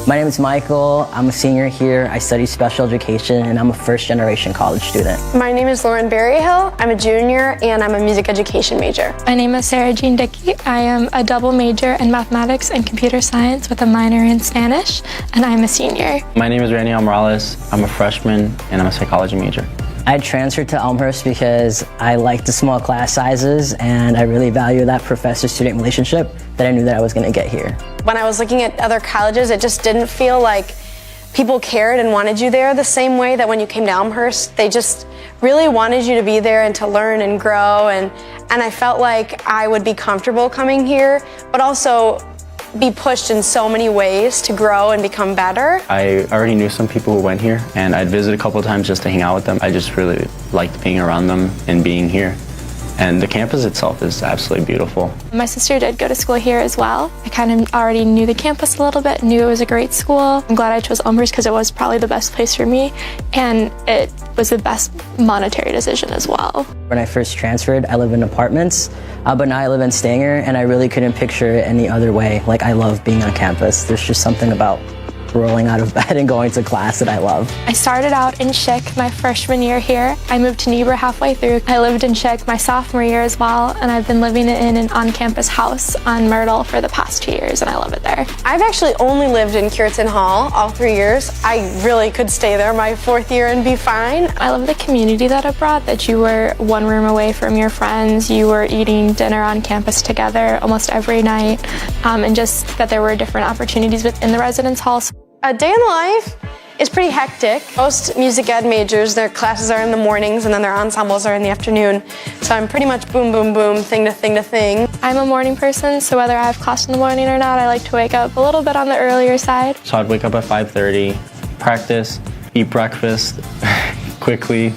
My name is Michael. I'm a senior here. I study special education, and I'm a first-generation college student. My name is Lauren Berryhill. I'm a junior, and I'm a music education major. My name is Sarah Jean Dickey. I am a double major in mathematics and computer science with a minor in Spanish, and I'm a senior. My name is Raniel Morales. I'm a freshman, and I'm a psychology major. I transferred to Elmhurst because I like the small class sizes, and I really value that professor-student relationship that I knew that I was going to get here. When I was looking at other colleges, it just didn't feel like people cared and wanted you there the same way that when you came to Elmhurst. They just really wanted you to be there and to learn and grow, and I felt like I would be comfortable coming here, but also be pushed in so many ways to grow and become better. I already knew some people who went here, and I'd visit a couple of times just to hang out with them. I just really liked being around them and being here. And the campus itself is absolutely beautiful. My sister did go to school here as well. I kind of already knew the campus a little bit, knew it was a great school. I'm glad I chose Elmhurst because it was probably the best place for me, and it was the best monetary decision as well. When I first transferred, I lived in apartments, but now I live in Stanger, and I really couldn't picture it any other way. Like, I love being on campus. There's just something about rolling out of bed and going to class that I love. I started out in Schick my freshman year here. I moved to Niebuhr halfway through. I lived in Schick my sophomore year as well, and I've been living in an on-campus house on Myrtle for the past 2 years, and I love it there. there. I've actually only lived in Cureton Hall all 3 years. I really could stay there my 4th year and be fine. I love the community that it brought, that you were one room away from your friends, you were eating dinner on campus together almost every night, and just that there were different opportunities within the residence halls. A day in the life is pretty hectic. Most music ed majors, their classes are in the mornings and then their ensembles are in the afternoon. So I'm pretty much boom, boom, boom, thing to thing to thing. I'm a morning person, so whether I have class in the morning or not, I like to wake up a little bit on the earlier side. So I'd wake up at 5:30, practice, eat breakfast quickly,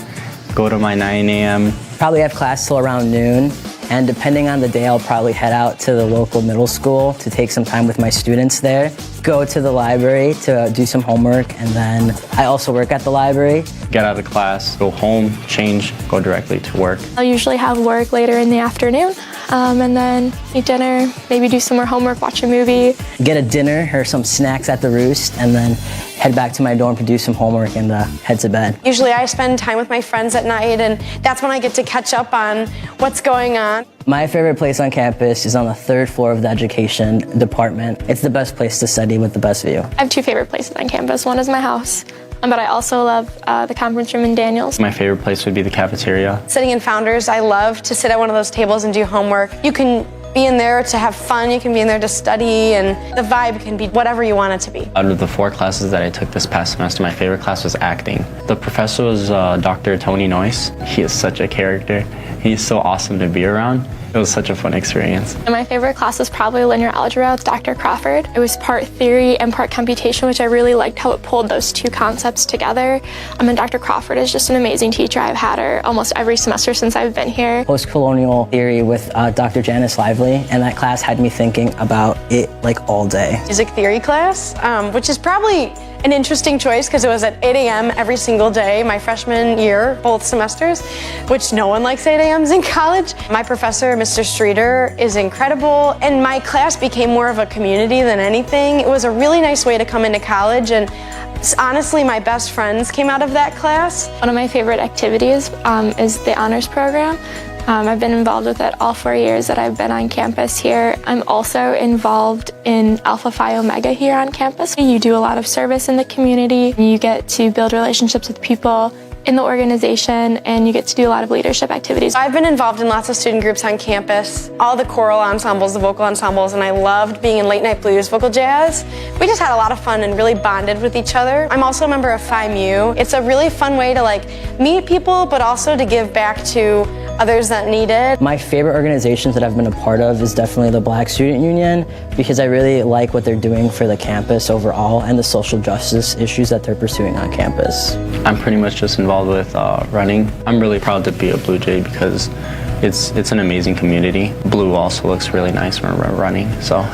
go to my 9 a.m. Probably have class till around noon, and depending on the day, I'll probably head out to the local middle school to take some time with my students there, go to the library to do some homework, and then I also work at the library. Get out of class, go home, change, go directly to work. I'll usually have work later in the afternoon, and then eat dinner, maybe do some more homework, watch a movie. Get a dinner or some snacks at the Roost, and then head back to my dorm to do some homework and head to bed. Usually I spend time with my friends at night, and that's when I get to catch up on what's going on. My favorite place on campus is on the 3rd floor of the education department. It's the best place to study with the best view. I have 2 favorite places on campus. One is my house, but I also love the conference room in Daniels. My favorite place would be the cafeteria. Sitting in Founders, I love to sit at one of those tables and do homework. You can be in there to have fun, you can be in there to study, and the vibe can be whatever you want it to be. Out of the 4 classes that I took this past semester, my favorite class was acting. The professor was Dr. Tony Noyce. He is such a character. He's so awesome to be around. It was such a fun experience. And my favorite class was probably linear algebra with Dr. Crawford. It was part theory and part computation, which I really liked how it pulled those 2 concepts together. And Dr. Crawford is just an amazing teacher. I've had her almost every semester since I've been here. Post-colonial theory with Dr. Janice Lively, and that class had me thinking about it like all day. Music theory class, which is probably an interesting choice because it was at 8 a.m. every single day my freshman year, both semesters, which no one likes 8 a.m.s in college. My professor, Mr. Streeter, is incredible, and my class became more of a community than anything. It was a really nice way to come into college, and honestly, my best friends came out of that class. One of my favorite activities is the honors program. I've been involved with it all 4 years that I've been on campus here. I'm also involved in Alpha Phi Omega here on campus. You do a lot of service in the community. You get to build relationships with people in the organization, and you get to do a lot of leadership activities. I've been involved in lots of student groups on campus, all the choral ensembles, the vocal ensembles, and I loved being in late night blues, vocal jazz. We just had a lot of fun and really bonded with each other. I'm also a member of Phi Mu. It's a really fun way to meet people, but also to give back to others that need it. My favorite organizations that I've been a part of is definitely the Black Student Union, because I really like what they're doing for the campus overall and the social justice issues that they're pursuing on campus. I'm pretty much just involved with running. I'm really proud to be a Blue Jay because it's an amazing community. Blue also looks really nice when we're running, so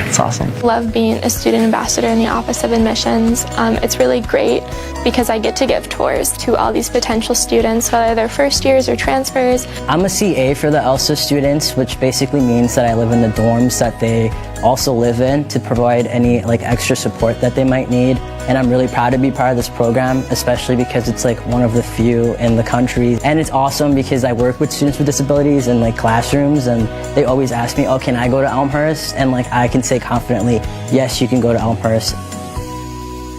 it's awesome. Love being a student ambassador in the Office of Admissions. It's really great because I get to give tours to all these potential students, whether they're first years or transfers. I'm a CA for the ELSA students, which basically means that I live in the dorms that they also live in to provide any extra support that they might need. And I'm really proud to be part of this program, especially because it's one of the few in the country. And it's awesome because I work with students with disabilities in classrooms, and they always ask me, oh, can I go to Elmhurst? And I can say confidently, yes, you can go to Elmhurst.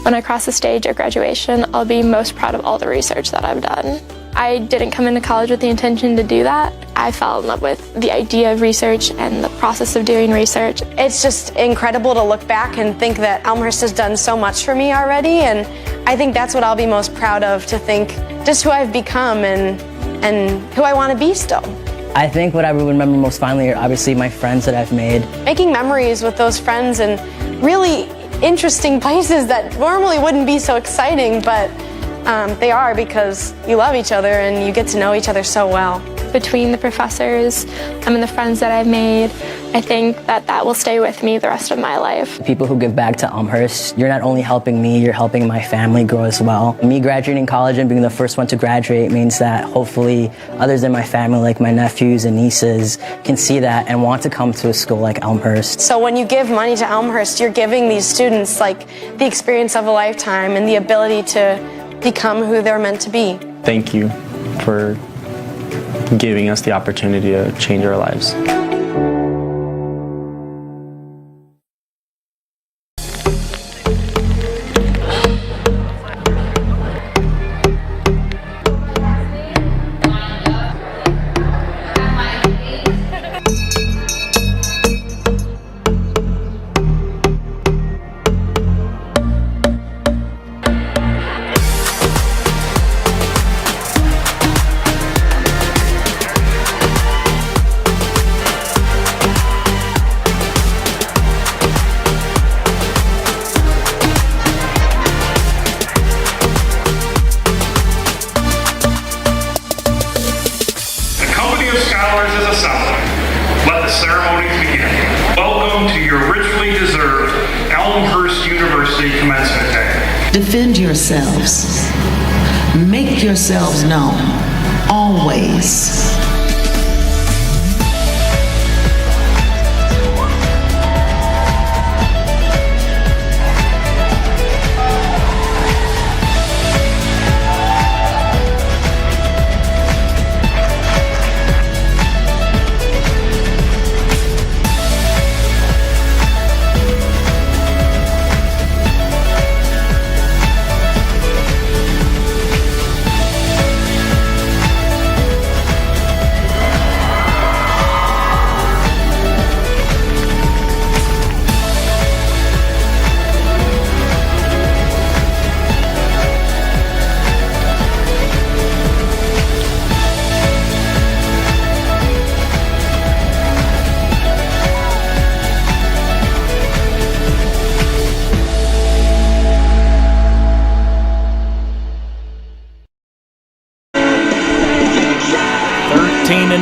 When I cross the stage at graduation, I'll be most proud of all the research that I've done. I didn't come into college with the intention to do that. I fell in love with the idea of research and the process of doing research. It's just incredible to look back and think that Elmhurst has done so much for me already, and I think that's what I'll be most proud of, to think just who I've become and who I want to be still. I think what I would remember most fondly are obviously my friends that I've made. Making memories with those friends in really interesting places that normally wouldn't be so exciting, but they are because you love each other and you get to know each other so well. Between the professors and the friends that I've made, I think that will stay with me the rest of my life. People who give back to Elmhurst, you're not only helping me, you're helping my family grow as well. Me graduating college and being the first one to graduate means that hopefully others in my family, like my nephews and nieces, can see that and want to come to a school like Elmhurst. So when you give money to Elmhurst, you're giving these students the experience of a lifetime and the ability to become who they're meant to be. Thank you for giving us the opportunity to change our lives. Defend yourselves. Make yourselves known, always.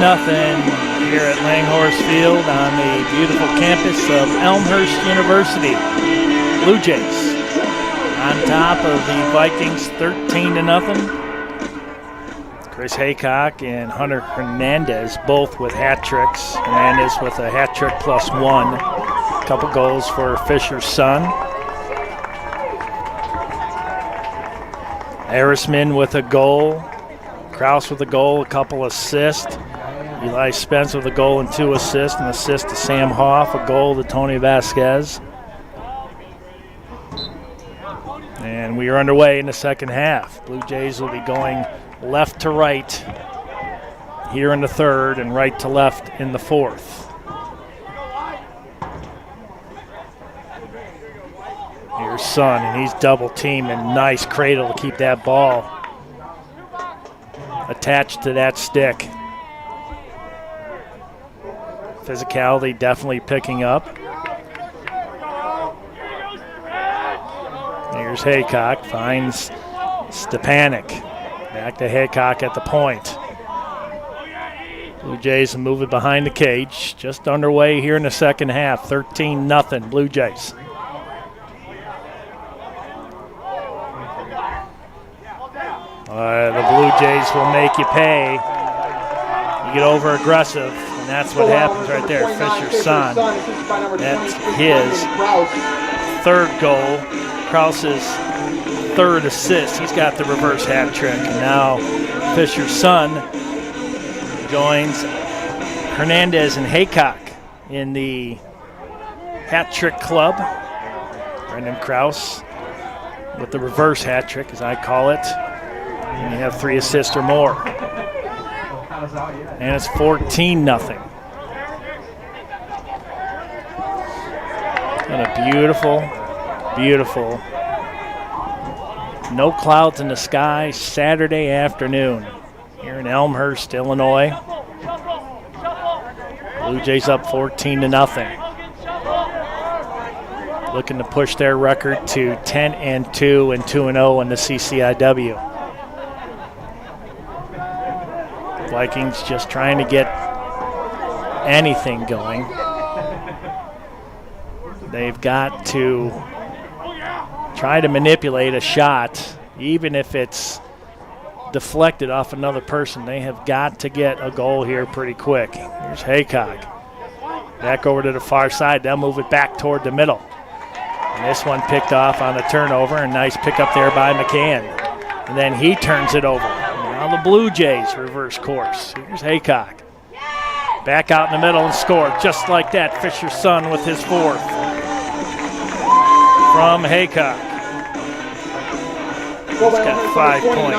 Nothing here at Langhorse Field on the beautiful campus of Elmhurst University. Blue Jays on top of the Vikings 13-0. Chris Haycock and Hunter Hernandez both with hat tricks. Hernandez with a hat trick plus one. A couple goals for Fisher's son. Harrisman with a goal. Kraus with a goal, a couple assists. Eli Spence with a goal and 2 assists. An assist to Sam Hoff, a goal to Tony Vasquez. And we are underway in the second half. Blue Jays will be going left to right here in the third and right to left in the fourth. Here's Son, and he's double teamed, and nice cradle to keep that ball attached to that stick. Physicality definitely picking up. Here's Haycock, finds Stepanek. Back to Haycock at the point. Blue Jays move it behind the cage. Just underway here in the second half. 13-0 Blue Jays. The Blue Jays will make you pay. You get over aggressive. And that's what happens right there. Fisher's son. That's his third goal. Krause's third assist. He's got the reverse hat trick. And now Fisher's son joins Hernandez and Haycock in the hat trick club. Brendan Krause with the reverse hat trick, as I call it. And you have 3 assists or more. And it's 14-0. And a beautiful, beautiful, no clouds in the sky Saturday afternoon here in Elmhurst, Illinois. Blue Jays up 14-0. Looking to push their record to 10-2 and 2-0 in the CCIW. Vikings just trying to get anything going. They've got to try to manipulate a shot, even if it's deflected off another person. They have got to get a goal here pretty quick. Here's Haycock. Back over to the far side. They'll move it back toward the middle. And this one picked off on a turnover. A nice pickup there by McCann. And then he turns it over. Now the Blue Jays reverse course. Here's Haycock. Back out in the middle and score. Just like that, Fisher's son with his fourth. From Haycock. He's got 5 points.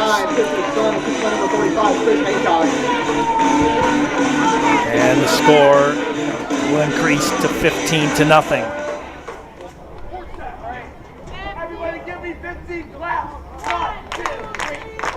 And the score will increase to 15-0. Everybody give me 15 claps. 1, 2, 3, 4.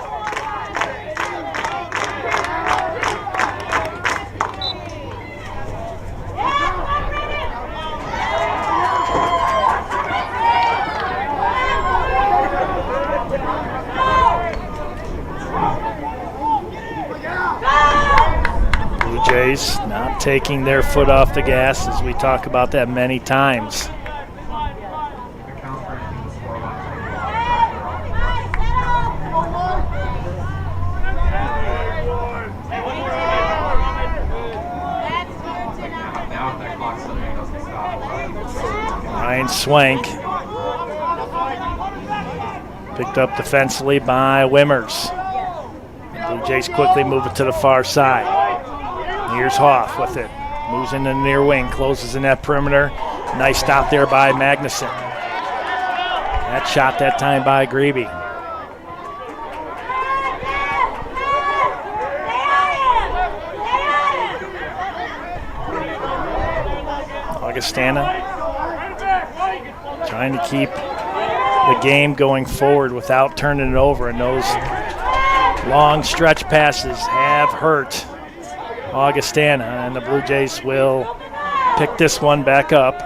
Blue Jays not taking their foot off the gas, as we talk about that many times. Finds Swank. Picked up defensively by Wimmers. And Blue Jays quickly move it to the far side. Here's Hoff with it. Moves into the near wing, closes in that perimeter. Nice stop there by Magnuson. That shot that time by Grebe. Augustana trying to keep the game going forward without turning it over, and those long stretch passes have hurt Augustana, and the Blue Jays will pick this one back up.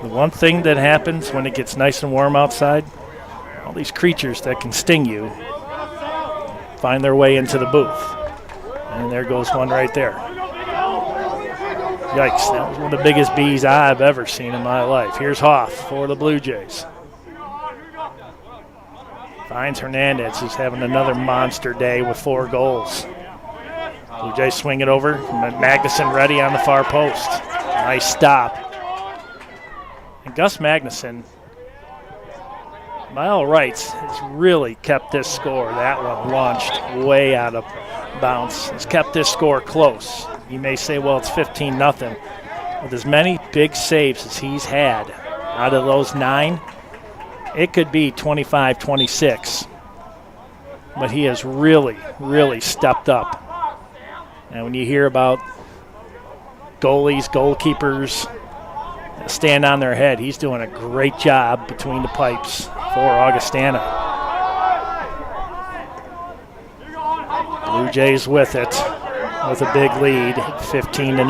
The one thing that happens when it gets nice and warm outside, all these creatures that can sting you find their way into the booth. And there goes one right there. Yikes, that was one of the biggest bees I've ever seen in my life. Here's Hoff for the Blue Jays. Finds Hernandez, who's having another monster day with 4 goals. Blue Jays swing it over. Magnuson ready on the far post. Nice stop. And Gus Magnuson, by all rights, has really kept this score. That one launched way out of bounds. Has kept this score close. You may say, well, it's 15-0. With as many big saves as he's had, out of those 9, it could be 25-26. But he has really, really stepped up. And when you hear about goalies, goalkeepers stand on their head, he's doing a great job between the pipes for Augustana. Blue Jays with it, with a big lead, 15-0.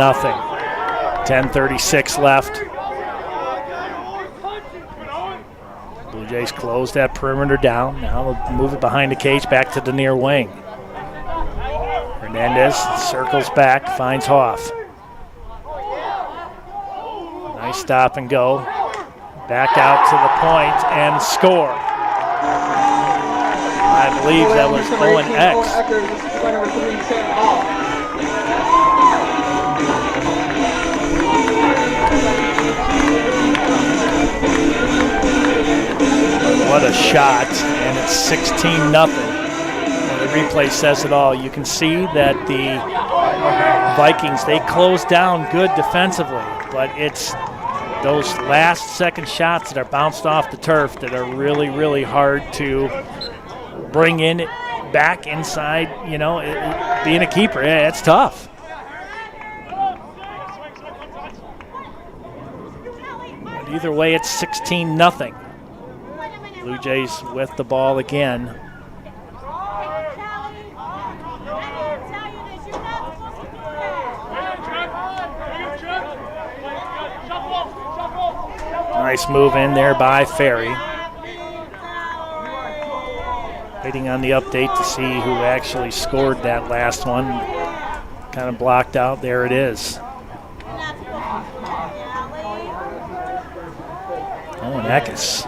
10:36 left. Blue Jays close that perimeter down. Now they'll move it behind the cage back to the near wing. Hernandez circles back, finds Hoff. Nice stop and go. Back out to the point and score. I believe that was Owen X. What a shot, and it's 16-0. The replay says it all. You can see that the Vikings, they closed down good defensively, but it's those last second shots that are bounced off the turf that are really, really hard to bring in back inside, you know, being a keeper. Yeah, it's tough. But either way, it's 16-0. Blue Jays with the ball again. Nice move in there by Ferry. Waiting on the update to see who actually scored that last one. Kind of blocked out. There it is. Owen Eckes.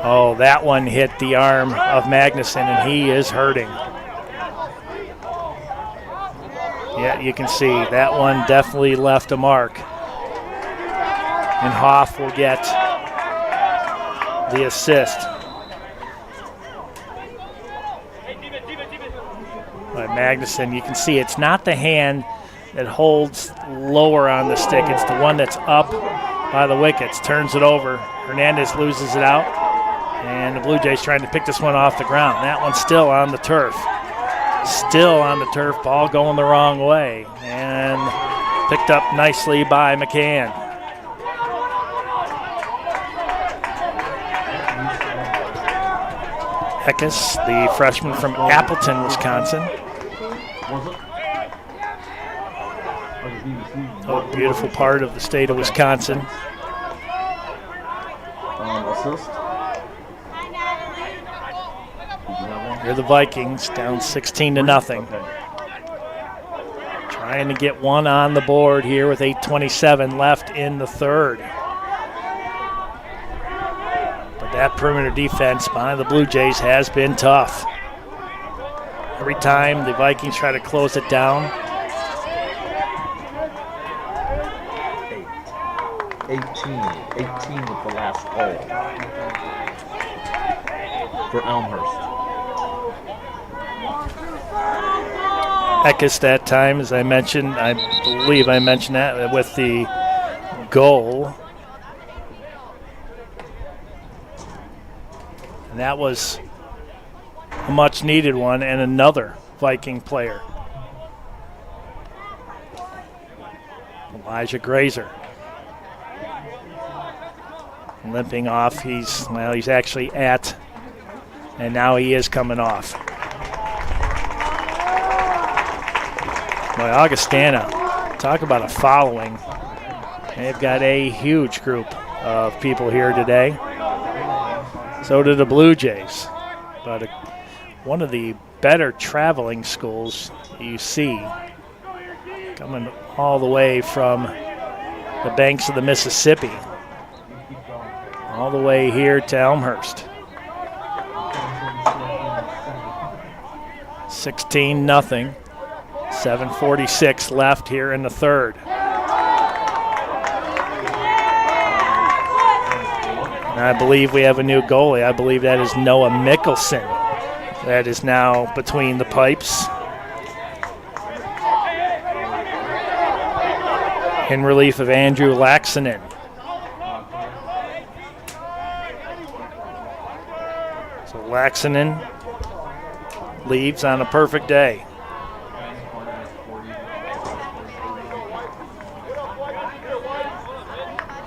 Oh, that one hit the arm of Magnuson, and he is hurting. Yeah, you can see that one definitely left a mark. And Hoff will get the assist. By Magnuson, you can see it's not the hand that holds lower on the stick. It's the one that's up by the wickets, turns it over. Hernandez loses it out. And the Blue Jays trying to pick this one off the ground. That one's still on the turf. Still on the turf, ball going the wrong way. And picked up nicely by McCann. Eckes, the freshman from Appleton, Wisconsin. A beautiful part of the state of Wisconsin. Assist. Here the Vikings down 16-0. Trying to get one on the board here with 8:27 left in the third. But that perimeter defense behind the Blue Jays has been tough. Every time the Vikings try to close it down. 18 with the last goal for Elmhurst. Eckes that time, as I mentioned, I believe I mentioned that with the goal. And that was a much needed one, and another Viking player. Elijah Grazer. Limping off, he's actually at, and now he is coming off. Boy, Augustana, talk about a following. They've got a huge group of people here today. So do the Blue Jays. But one of the better traveling schools you see, coming all the way from the banks of the Mississippi, all the way here to Elmhurst. 16-0. 7:46 left here in the third. And I believe we have a new goalie. I believe that is Noah Mickelson. That is now between the pipes. In relief of Andrew Laxonen. So Laxonen leaves on a perfect day.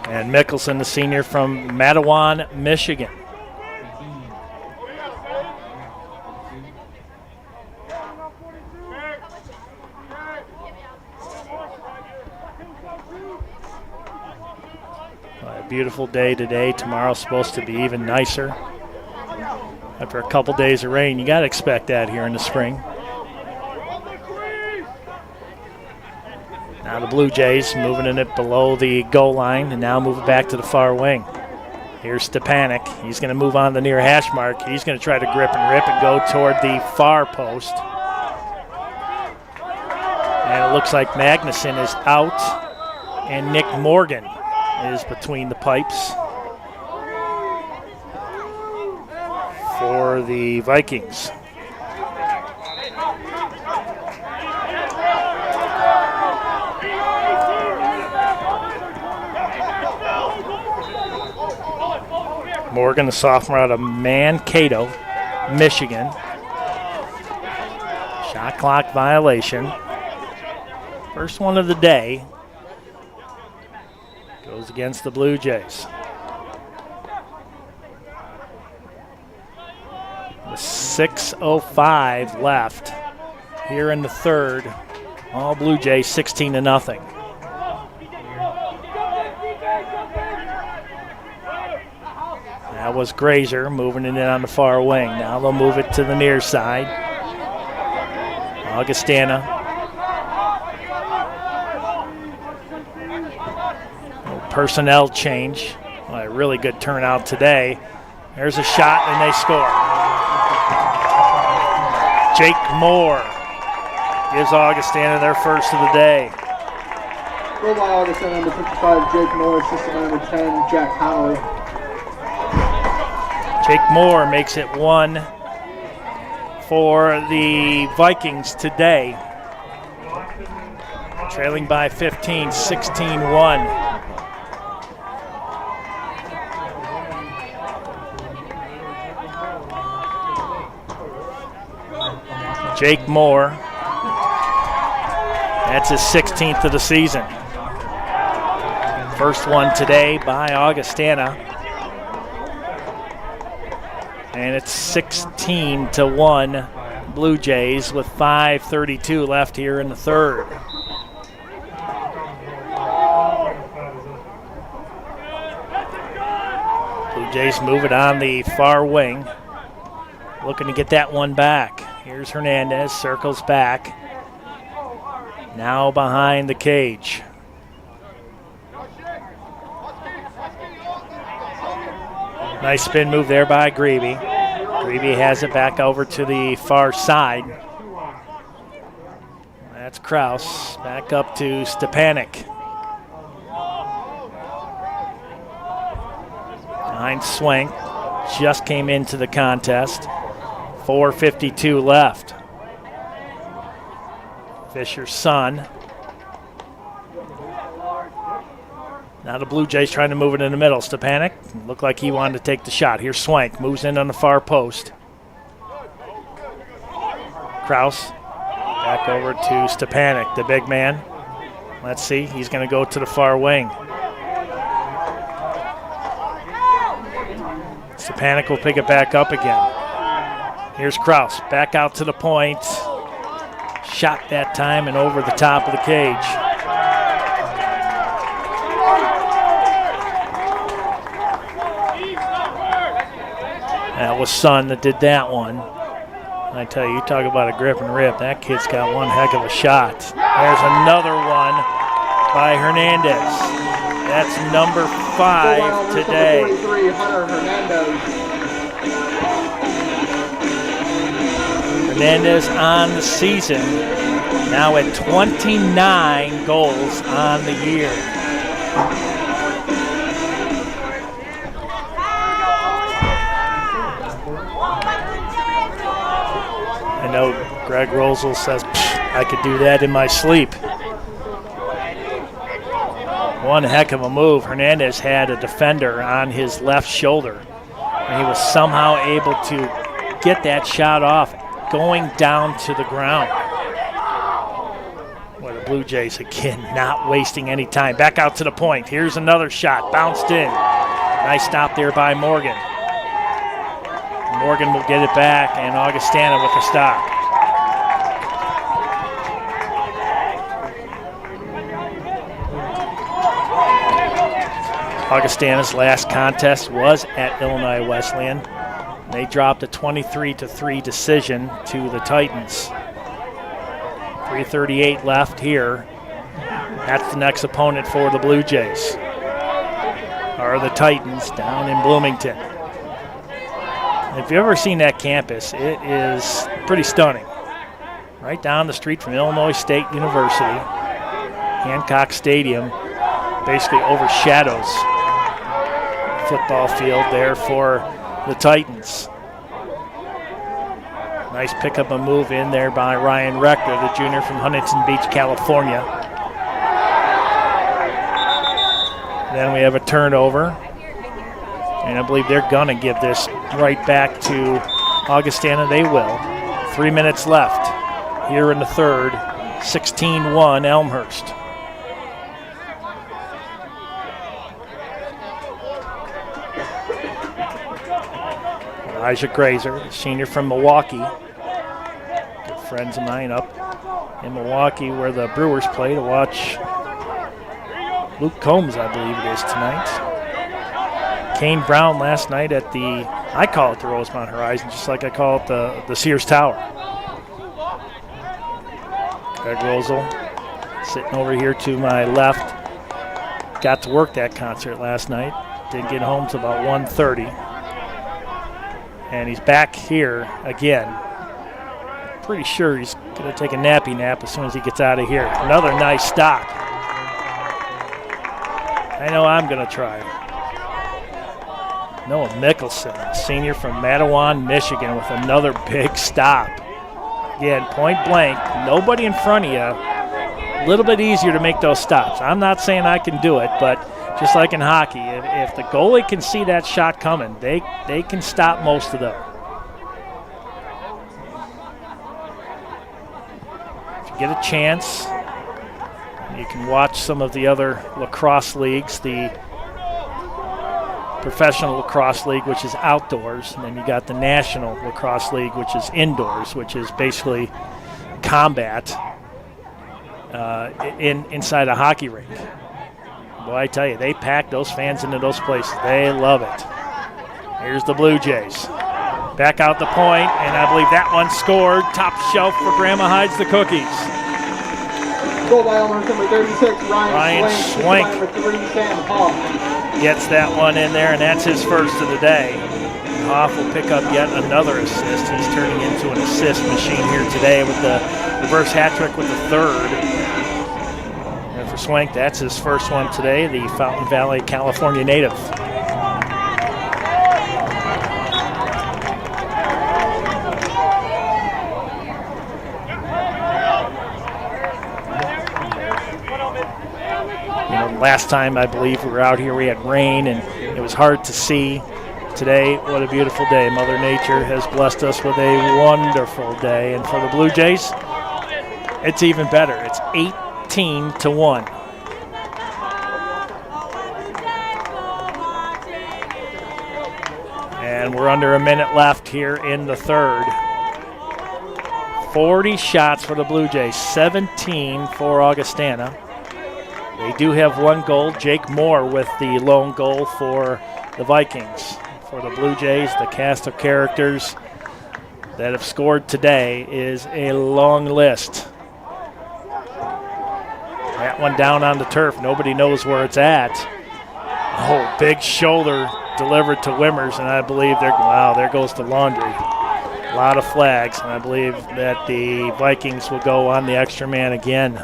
And Mickelson, the senior from Mattawan, Michigan. A beautiful day today. Tomorrow's supposed to be even nicer. After a couple days of rain, you got to expect that here in the spring. Now the Blue Jays moving in it below the goal line and now moving back to the far wing. Here's Stepanek. He's going to move on the near hash mark. He's going to try to grip and rip and go toward the far post. And it looks like Magnuson is out and Nick Morgan is between the pipes for the Vikings. Morgan, the sophomore out of Mankato, Michigan. Shot clock violation. First one of the day. Goes against the Blue Jays. With 6:05 left here in the third. All Blue Jays 16-0. That was Grazer moving it in on the far wing. Now they'll move it to the near side. Augustana. Personnel change. Well, a really good turnout today. There's a shot and they score. Jake Moore gives Augustana their first of the day. Goal by Augustana, number 55, Jake Moore, assistant number 10, Jack Howard. Jake Moore makes it one for the Vikings today. Trailing by 15, 16-1. Jake Moore, that's his 16th of the season. First one today by Augustana. And it's 16-1 Blue Jays with 5:32 left here in the third. Blue Jays move it on the far wing. Looking to get that one back. Here's Hernandez, circles back. Now behind the cage. Nice spin move there by Grebe. Grebe has it back over to the far side. That's Kraus. Back up to Stepanek. Behind Swank. Just came into the contest. 4:52 left. Fisher's son. Now the Blue Jays trying to move it in the middle. Stepanek looked like he wanted to take the shot. Here's Swank, moves in on the far post. Kraus back over to Stepanek, the big man. Let's see, he's going to go to the far wing. Stepanek will pick it back up again. Here's Kraus, back out to the point. Shot that time and over the top of the cage. That was Son that did that one. I tell you, talk about a grip and rip. That kid's got one heck of a shot. There's another one by Hernandez. That's number 5 today. 43, Hunter Hernandez. Hernandez on the season, now at 29 goals on the year. I know Greg Rosel says, I could do that in my sleep. One heck of a move. Hernandez had a defender on his left shoulder, and he was somehow able to get that shot off, going down to the ground. Well, the Blue Jays, again, not wasting any time. Back out to the point. Here's another shot. Bounced in. Nice stop there by Morgan. Morgan will get it back, and Augustana with the stop. Augustana's last contest was at Illinois Wesleyan. They dropped a 23-3 decision to the Titans. 3:38 left here. That's the next opponent for the Blue Jays, are the Titans down in Bloomington. If you've ever seen that campus, it is pretty stunning. Right down the street from Illinois State University. Hancock Stadium basically overshadows the football field there for the Titans. Nice pickup and move in there by Ryan Rector, the junior from Huntington Beach, California. Then we have a turnover. And I believe they're going to give this right back to Augustana. They will. 3 minutes left here in the third. 16-1 Elmhurst. Elijah Grazer, the senior from Milwaukee. Good friends of mine up in Milwaukee where the Brewers play to watch Luke Combs, I believe it is, tonight. Kane Brown last night at the, I call it the Rosemont Horizon, just like I call it the Sears Tower. Greg Rosel sitting over here to my left. Got to work that concert last night. Didn't get home till about 1:30. And he's back here again. Pretty sure he's going to take a nappy nap as soon as he gets out of here. Another nice stop. I know I'm going to try. Noah Mickelson, a senior from Mattawan, Michigan, with another big stop. Again, point blank, nobody in front of you. A little bit easier to make those stops. I'm not saying I can do it, but just like in hockey, if the goalie can see that shot coming, they can stop most of them. If you get a chance, you can watch some of the other lacrosse leagues, the Professional Lacrosse League, which is outdoors, and then you got the National Lacrosse League, which is indoors, which is basically combat inside a hockey rink. Boy, I tell you, they pack those fans into those places. They love it. Here's the Blue Jays. Back out the point, and I believe that one scored. Top shelf for Grandma Hides the Cookies. goal by Elmhurst, number 36, Ryan Swank. Number 3, Sam Hoff. Gets that one in there, and that's his first of the day. Hoff will pick up yet another assist. He's turning into an assist machine here today with the reverse hat trick with the third. And for Swank, that's his first one today, the Fountain Valley, California native. Last time I believe we were out here, we had rain and it was hard to see. Today, what a beautiful day. Mother Nature has blessed us with a wonderful day. And for the Blue Jays, it's even better. It's 18-1. And we're under a minute left here in the third. 40 shots for the Blue Jays, 17 for Augustana. They do have one goal. Jake Moore with the lone goal for the Vikings. For the Blue Jays, the cast of characters that have scored today is a long list. That one down on the turf. Nobody knows where it's at. Oh, big shoulder delivered to Wimmers, and I believe there goes the laundry. A lot of flags, and I believe that the Vikings will go on the extra man again.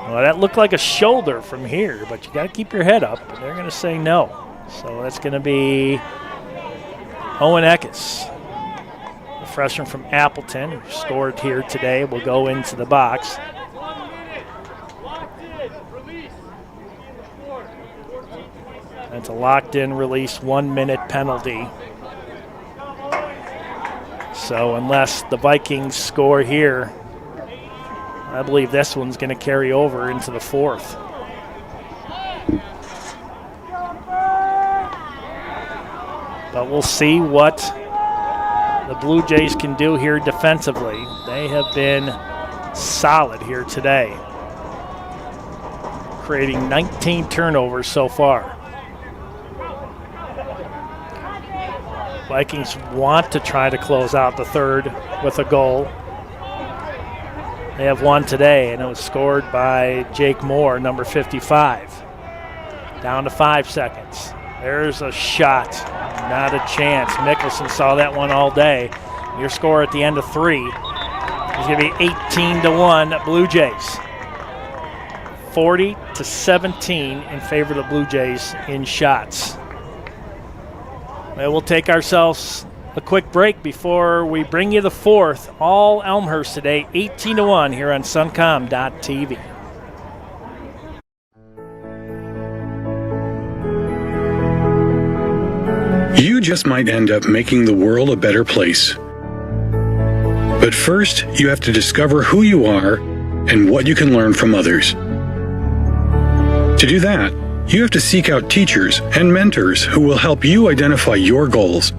Well, that looked like a shoulder from here, but you got to keep your head up, and they're going to say no. So that's going to be Owen Eckes, the freshman from Appleton, who scored here today, will go into the box. That's a locked-in release, 1-minute penalty. So unless the Vikings score here, I believe this one's going to carry over into the fourth. But we'll see what the Blue Jays can do here defensively. They have been solid here today, creating 19 turnovers so far. Vikings want to try to close out the third with a goal. They have one today, and it was scored by Jake Moore, number 55. Down to 5 seconds. There's a shot. Not a chance. Mickelson saw that one all day. Your score at the end of 3 is going to be 18-1 Blue Jays. 40-17 in favor of the Blue Jays in shots. We'll take ourselves a quick break before we bring you the fourth. All Elmhurst today, 18-1 here on suncom.tv. You just might end up making the world a better place. But first, you have to discover who you are and what you can learn from others. To do that, you have to seek out teachers and mentors who will help you identify your goals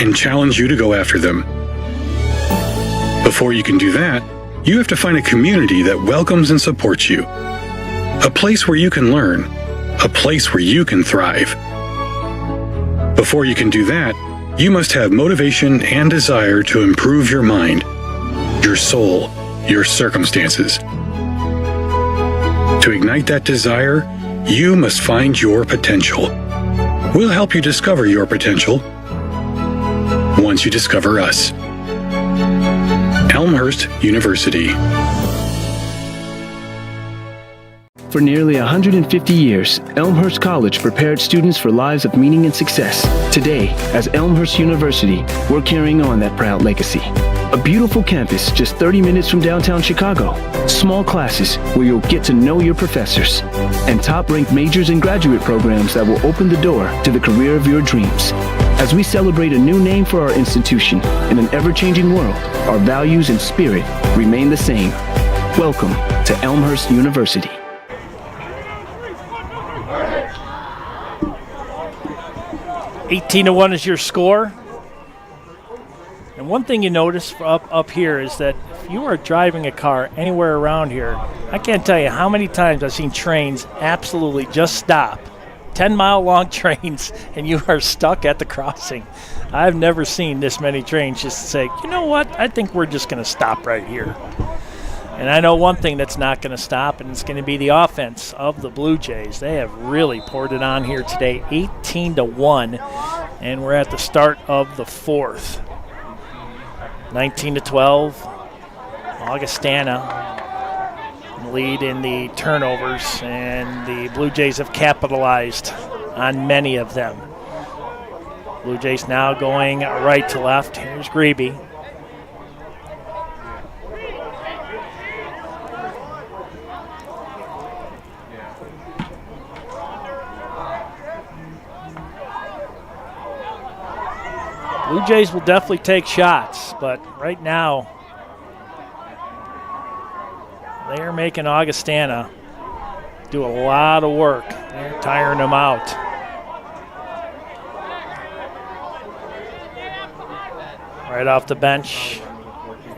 and challenge you to go after them. Before you can do that, you have to find a community that welcomes and supports you. A place where you can learn. A place where you can thrive. Before you can do that, you must have motivation and desire to improve your mind, your soul, your circumstances. To ignite that desire, you must find your potential. We'll help you discover your potential once you discover us. Elmhurst University. For nearly 150 years, Elmhurst College prepared students for lives of meaning and success. Today, as Elmhurst University, we're carrying on that proud legacy. A beautiful campus just 30 minutes from downtown Chicago. Small classes where you'll get to know your professors. And top-ranked majors and graduate programs that will open the door to the career of your dreams. As we celebrate a new name for our institution in an ever-changing world, our values and spirit remain the same. Welcome to Elmhurst University. $18-1 is your score. And one thing you notice up here is that if you are driving a car anywhere around here, I can't tell you how many times I've seen trains absolutely just stop. 10-mile-long trains, and you are stuck at the crossing. I've never seen this many trains just say, you know what, I think we're just going to stop right here. And I know one thing that's not going to stop, and it's going to be the offense of the Blue Jays. They have really poured it on here today, 18-1, and we're at the start of the fourth. 19-12, Augustana lead in the turnovers, and the Blue Jays have capitalized on many of them. Blue Jays now going right to left. Here's Grebe. Blue Jays will definitely take shots, but right now they are making Augustana do a lot of work. They're tiring them out. Right off the bench,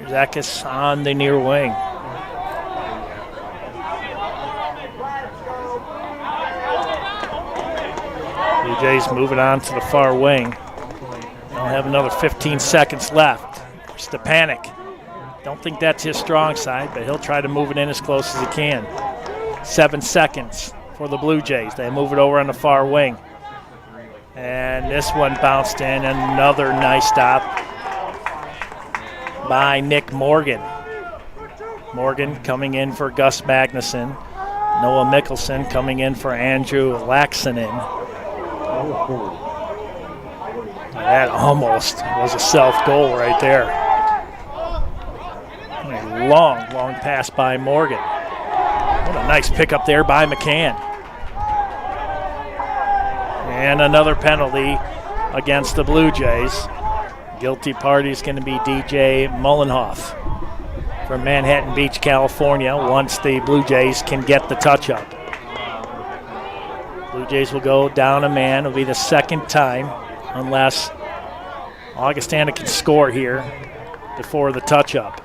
Zekis on the near wing. Blue Jays moving on to the far wing. They'll have another 15 seconds left. Stepanek. Don't think that's his strong side, but he'll try to move it in as close as he can. 7 seconds for the Blue Jays. They move it over on the far wing. And this one bounced in. Another nice stop by Nick Morgan. Morgan coming in for Gus Magnuson. Noah Mickelson coming in for Andrew Laxonen. That almost was a self-goal right there. A long pass by Morgan. What a nice pickup there by McCann. And another penalty against the Blue Jays. Guilty party is going to be DJ Mullenhoff from Manhattan Beach, California, once the Blue Jays can get the touch-up. Blue Jays will go down a man. It'll be the second time, unless Augustana can score here before the touch-up.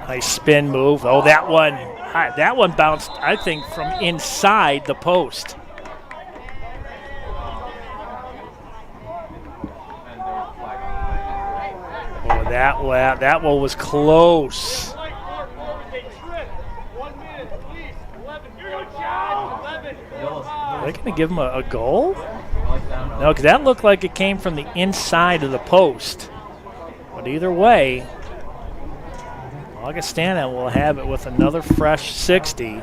Nice spin move. Oh, that one bounced, I think, from inside the post. Oh, that one was close. Are they going to give him a goal? No, because that looked like it came from the inside of the post. But either way, Augustana will have it with another fresh 60.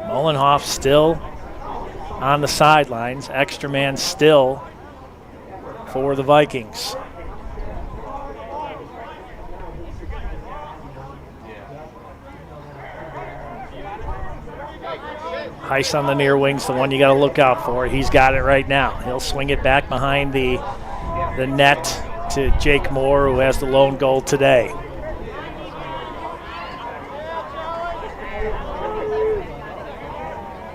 Mullenhoff still on the sidelines. Extra man still for the Vikings. Heiss on the near wing's the one you got to look out for. He's got it right now. He'll swing it back behind the net to Jake Moore, who has the lone goal today.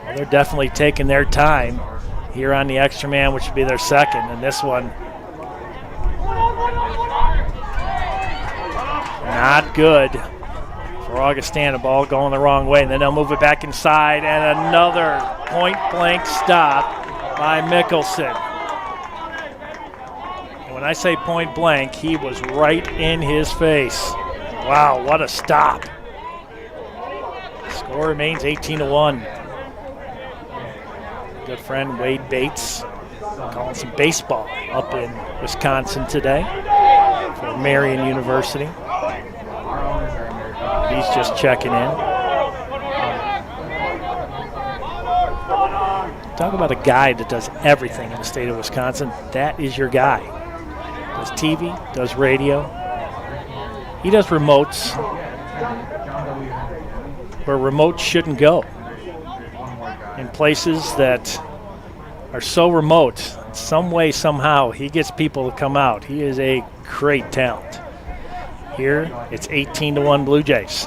Well, they're definitely taking their time here on the extra man, which would be their second. And this one, not good for Augustana. Ball going the wrong way, and then they'll move it back inside, and another point-blank stop by Mickelson. And when I say point-blank, he was right in his face. Wow, what a stop. Score remains 18-1. Good friend Wade Bates calling some baseball up in Wisconsin today for Marian University. He's just checking in. Talk about a guy that does everything in the state of Wisconsin. That is your guy. Does TV, does radio. He does remotes where remotes shouldn't go. In places that are so remote, some way, somehow, he gets people to come out. He is a great talent. Here, it's 18-1 Blue Jays.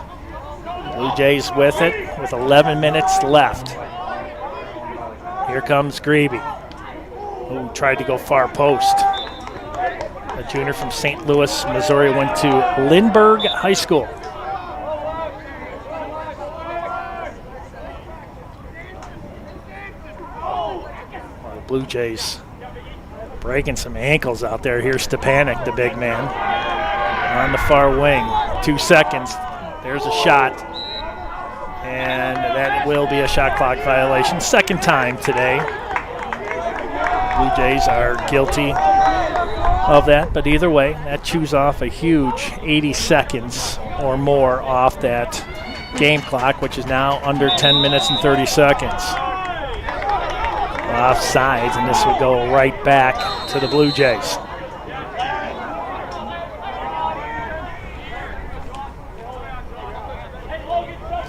Blue Jays with it with 11 minutes left. Here comes Grebe, who tried to go far post. A junior from St. Louis, Missouri, went to Lindbergh High School. The Blue Jays Breaking some ankles out there. Here's Stepanek, the big man, on the far wing. 2 seconds. There's a shot. And that will be a shot clock violation. Second time today. Blue Jays are guilty of that, but either way, that chews off a huge 80 seconds or more off that game clock, which is now under 10 minutes and 30 seconds. Offsides, and this would go right back to the Blue Jays.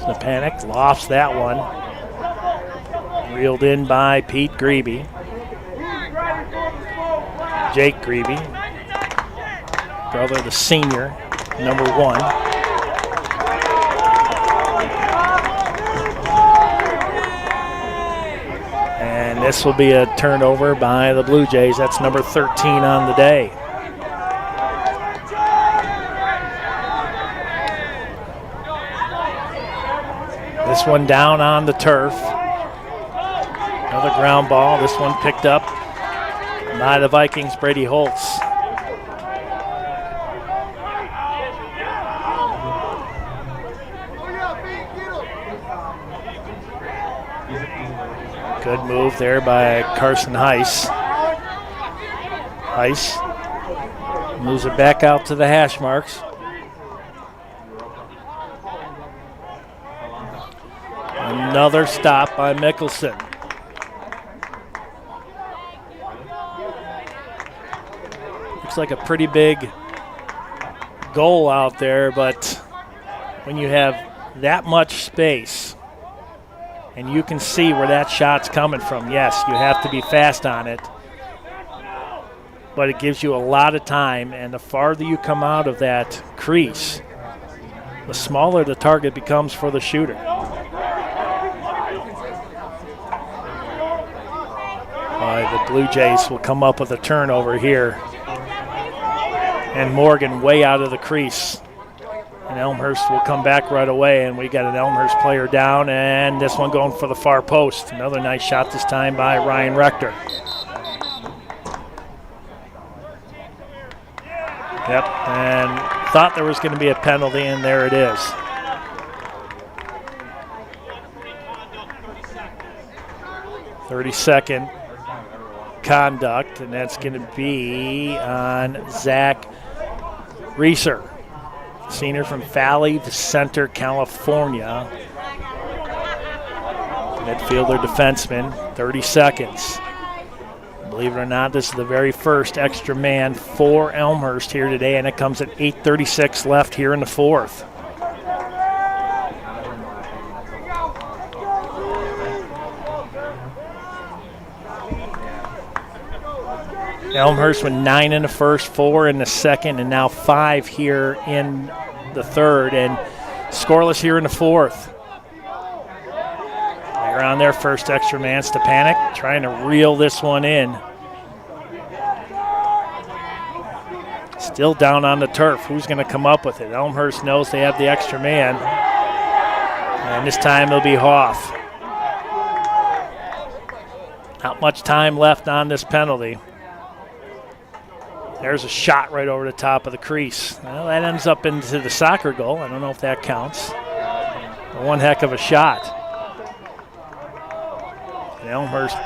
Stepanek lofts that one. Reeled in by Pete Grebe. Jake Grebe, brother, the senior, number 1. And this will be a turnover by the Blue Jays. That's number 13 on the day. This one down on the turf. Another ground ball. This one picked up by the Vikings, Brady Holtz. Good move there by Carson Heiss. Heiss moves it back out to the hash marks. Another stop by Mickelson. Looks like a pretty big goal out there, but when you have that much space and you can see where that shot's coming from, yes, you have to be fast on it, but it gives you a lot of time, and the farther you come out of that crease, the smaller the target becomes for the shooter. The Blue Jays will come up with a turnover here. And Morgan way out of the crease. And Elmhurst will come back right away, and we got an Elmhurst player down, and this one going for the far post. Another nice shot this time by Ryan Rector. Yep, and thought there was going to be a penalty, and there it is. .30-second conduct, and that's going to be on Zach Reeser, senior from Valley Center, California. Midfielder, defenseman, 30 seconds. Believe it or not, this is the very first extra man for Elmhurst here today, and it comes at 8:36 left here in the fourth. Elmhurst with 9 in the first, 4 in the second, and now 5 here in the third, and scoreless here in the fourth. They're on their first extra man. Stepanek trying to reel this one in. Still down on the turf. Who's going to come up with it? Elmhurst knows they have the extra man, and this time it'll be Hoff. Not much time left on this penalty. There's a shot right over the top of the crease. Well, that ends up into the soccer goal. I don't know if that counts. But one heck of a shot. And Elmhurst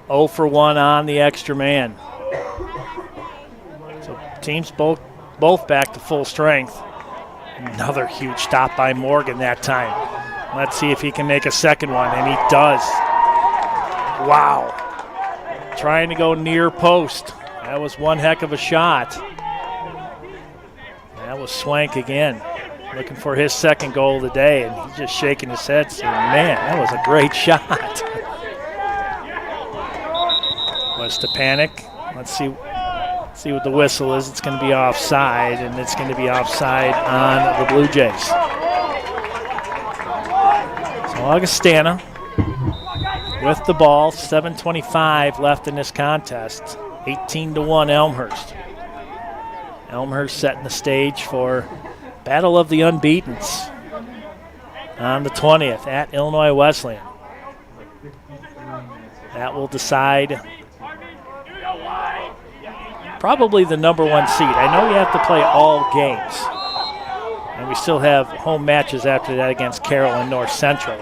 0 for 1 on the extra man. So teams both back to full strength. Another huge stop by Morgan that time. Let's see if he can make a second one, and he does. Wow. Trying to go near post. That was one heck of a shot. That was Swank again, looking for his second goal of the day, and he's just shaking his head saying, man, that was a great shot. Was Stepanek. Let's see what the whistle is. It's going to be offside, and it's going to be offside on the Blue Jays. So Augustana with the ball, 7:25 left in this contest. 18-1 Elmhurst. Elmhurst setting the stage for Battle of the Unbeatens on the 20th at Illinois Wesleyan. That will decide probably the number 1 seed. I know you have to play all games, and we still have home matches after that against Carroll and North Central.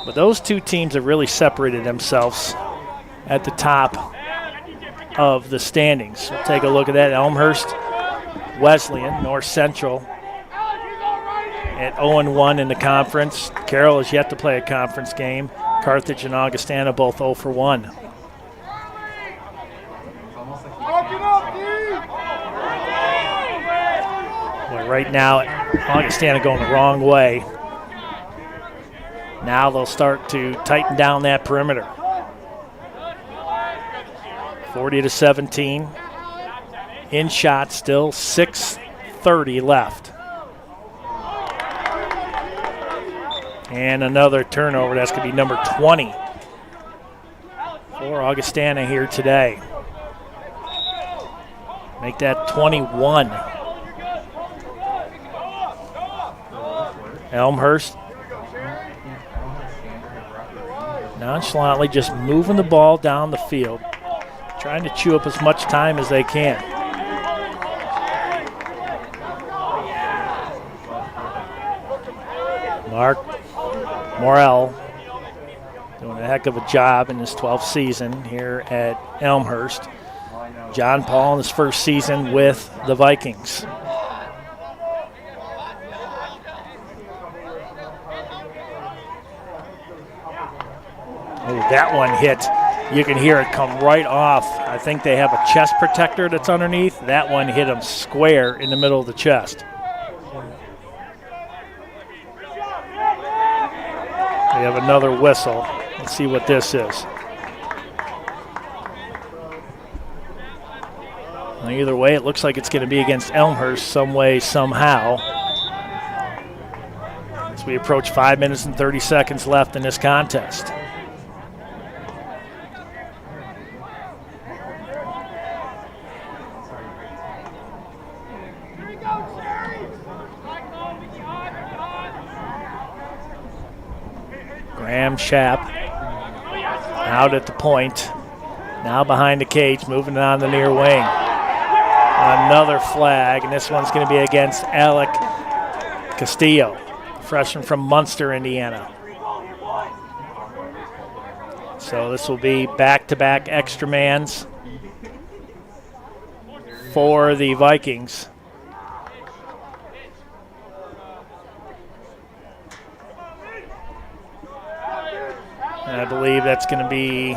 But those two teams have really separated themselves at the top of the standings. We'll take a look at that. Elmhurst, Wesleyan, North Central at 0-1 in the conference. Carroll has yet to play a conference game. Carthage and Augustana both 0 for 1. Well, right now, Augustana going the wrong way. Now they'll start to tighten down that perimeter. 40-17. In shot, still 6:30 left. And another turnover. That's going to be number 20 for Augustana here today. Make that 21. Elmhurst nonchalantly just moving the ball down the field, trying to chew up as much time as they can. Mark Morrell doing a heck of a job in his 12th season here at Elmhurst. John Paul in his first season with the Vikings. Oh, that one hit. You can hear it come right off. I think they have a chest protector that's underneath. That one hit him square in the middle of the chest. We have another whistle. Let's see what this is. Well, either way, it looks like it's going to be against Elmhurst some way, somehow. As we approach 5 minutes and 30 seconds left in this contest. Graham Schapp out at the point. Now behind the cage, moving it on the near wing. Another flag, and this one's going to be against Alec Castillo, freshman from Munster, Indiana. So this will be back-to-back extra mans for the Vikings. And I believe that's going to be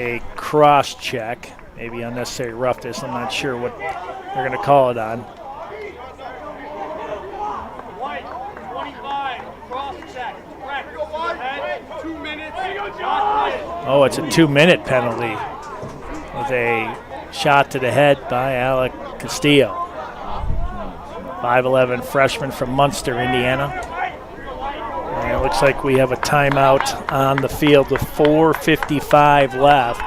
a cross check, maybe unnecessary roughness. I'm not sure what they're going to call it on. Oh, it's a 2-minute penalty with a shot to the head by Alec Castillo. 5'11" freshman from Munster, Indiana. And it looks like we have a timeout on the field with 4:55 left.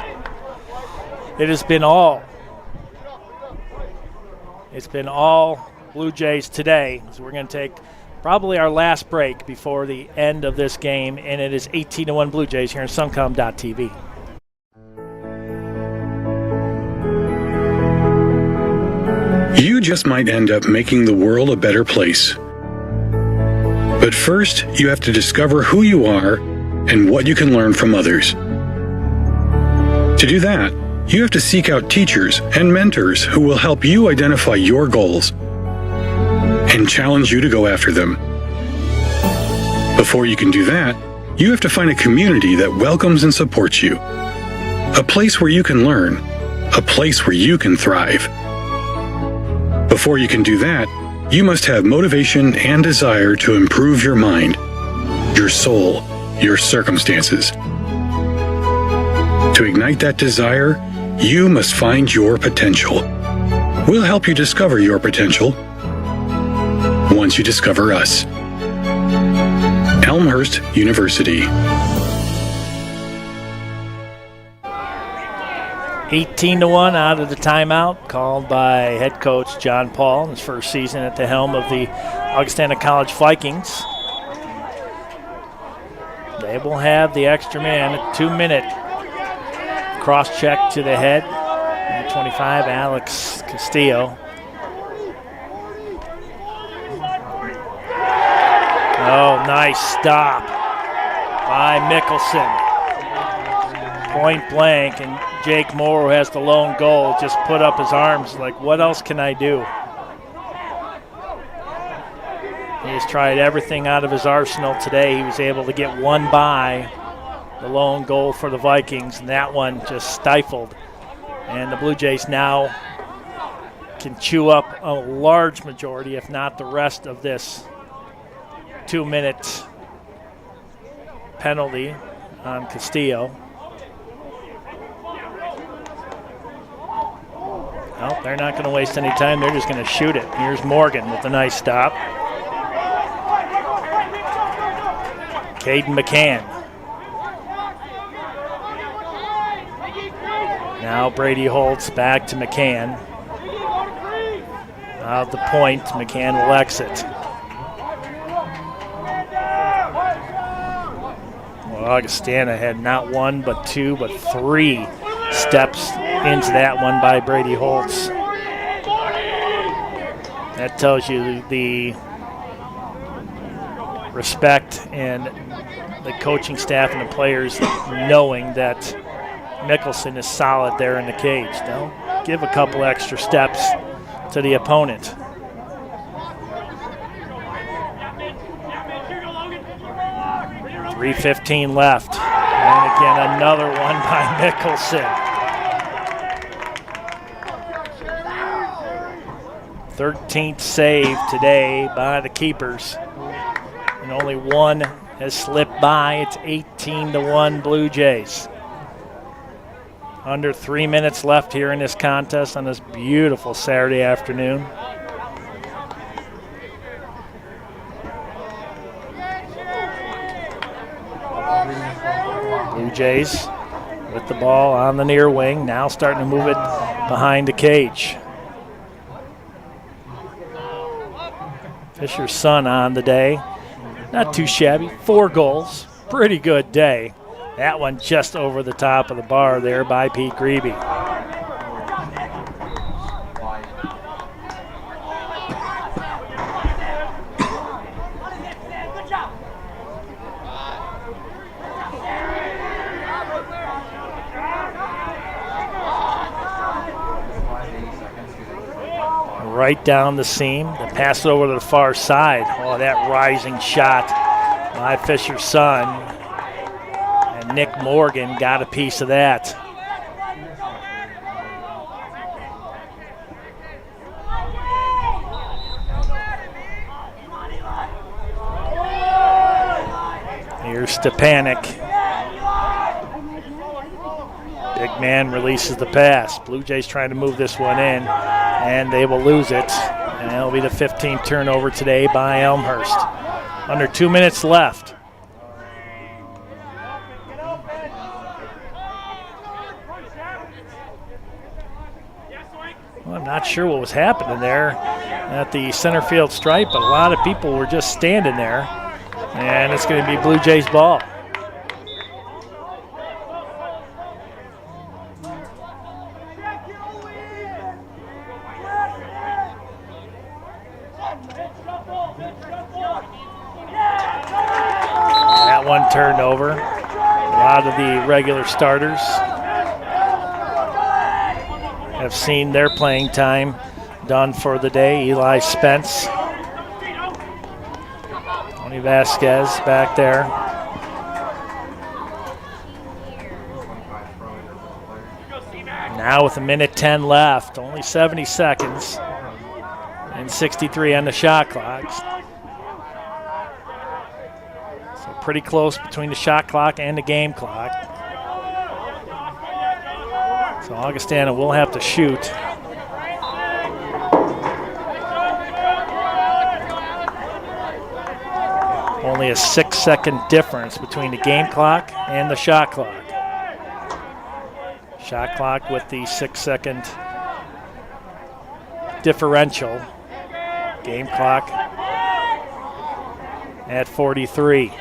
It has been all. It's been all Blue Jays today. So we're going to take probably our last break before the end of this game, and it is 18-1 Blue Jays here on Suncom.tv. You just might end up making the world a better place. But first, you have to discover who you are and what you can learn from others. To do that, you have to seek out teachers and mentors who will help you identify your goals and challenge you to go after them. Before you can do that, you have to find a community that welcomes and supports you. A place where you can learn. A place where you can thrive. Before you can do that, you must have motivation and desire to improve your mind, your soul, your circumstances. To ignite that desire, you must find your potential. We'll help you discover your potential once you discover us. Elmhurst University. 18-1 out of the timeout called by head coach John Paul in his first season at the helm of the Augustana College Vikings. They will have the extra man, a 2-minute cross check to the head. Number 25, Alex Castillo. Oh, nice stop by Mickelson. Point blank, and Jake Moore, who has the lone goal, just put up his arms like, what else can I do? He has tried everything out of his arsenal today. He was able to get one by the lone goal for the Vikings, and that one just stifled. And the Blue Jays now can chew up a large majority, if not the rest of this 2-minute penalty on Castillo. Well, they're not going to waste any time. They're just going to shoot it. Here's Morgan with a nice stop. Caden McCann. Now Brady Holtz back to McCann. Out the point, McCann will exit. Well, Augustana had not one, but two, but three steps into that one by Brady Holtz. That tells you the respect and the coaching staff and the players knowing that Mickelson is solid there in the cage. They'll give a couple extra steps to the opponent. .3:15 left. And again, another one by Mickelson. 13th save today by the keepers. And only one has slipped by. It's 18-1 Blue Jays. Under 3 minutes left here in this contest on this beautiful Saturday afternoon. Blue Jays with the ball on the near wing, now starting to move it behind the cage. Fisher's son on the day. Not too shabby, 4 goals. Pretty good day. That one just over the top of the bar there by Pete Grebe. Right down the seam, then pass it over to the far side. Oh, that rising shot by Fisher's son. And Nick Morgan got a piece of that. Here's Stepanek. Big man releases the pass. Blue Jays trying to move this one in, and they will lose it. And it'll be the 15th turnover today by Elmhurst. Under 2 minutes left. Well, I'm not sure what was happening there at the center field stripe, but a lot of people were just standing there. And it's going to be Blue Jays ball. That one turned over. A lot of the regular starters have seen their playing time done for the day. Eli Spence, Tony Vasquez back there. Now with 1:10 left, only 70 seconds, and 63 on the shot clock. So pretty close between the shot clock and the game clock. So Augustana will have to shoot. Only a 6-second difference between the game clock and the shot clock. Shot clock with the 6-second differential. Game clock at 43.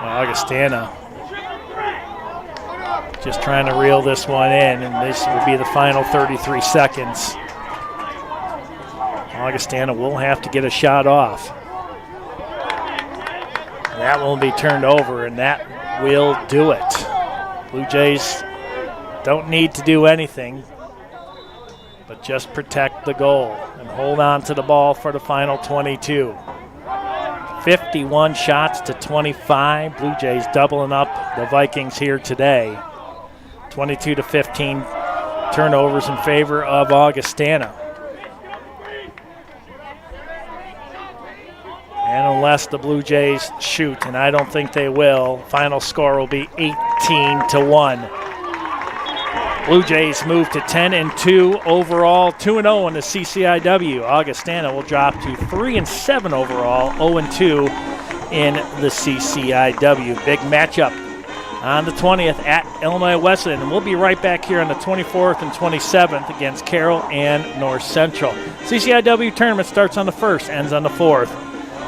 Well, Augustana just trying to reel this one in, and this will be the final 33 seconds. Augustana will have to get a shot off. That will be turned over, and that will do it. Blue Jays don't need to do anything, but just protect the goal and hold on to the ball for the final 22. 51 shots to 25. Blue Jays doubling up the Vikings here today. 22-15 turnovers in favor of Augustana. And unless the Blue Jays shoot, and I don't think they will, final score will be 18-1. Blue Jays move to 10-2 overall, 2-0 in the CCIW. Augustana will drop to 3-7 overall, 0-2 in the CCIW. Big matchup on the 20th at Illinois Wesleyan, and we'll be right back here on the 24th and 27th against Carroll and North Central. CCIW tournament starts on the 1st, ends on the 4th.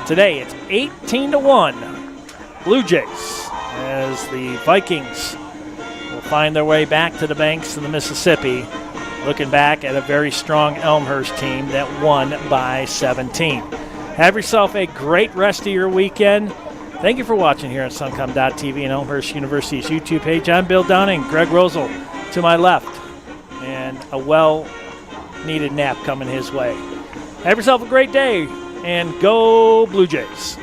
Today it's 18-1 Blue Jays as the Vikings will find their way back to the banks of the Mississippi, looking back at a very strong Elmhurst team that won by 17. Have yourself a great rest of your weekend. Thank you for watching here on Suncom.tv and Elmhurst University's YouTube page. I'm Bill Downing, Greg Rosel to my left, and a well-needed nap coming his way. Have yourself a great day, and go Blue Jays.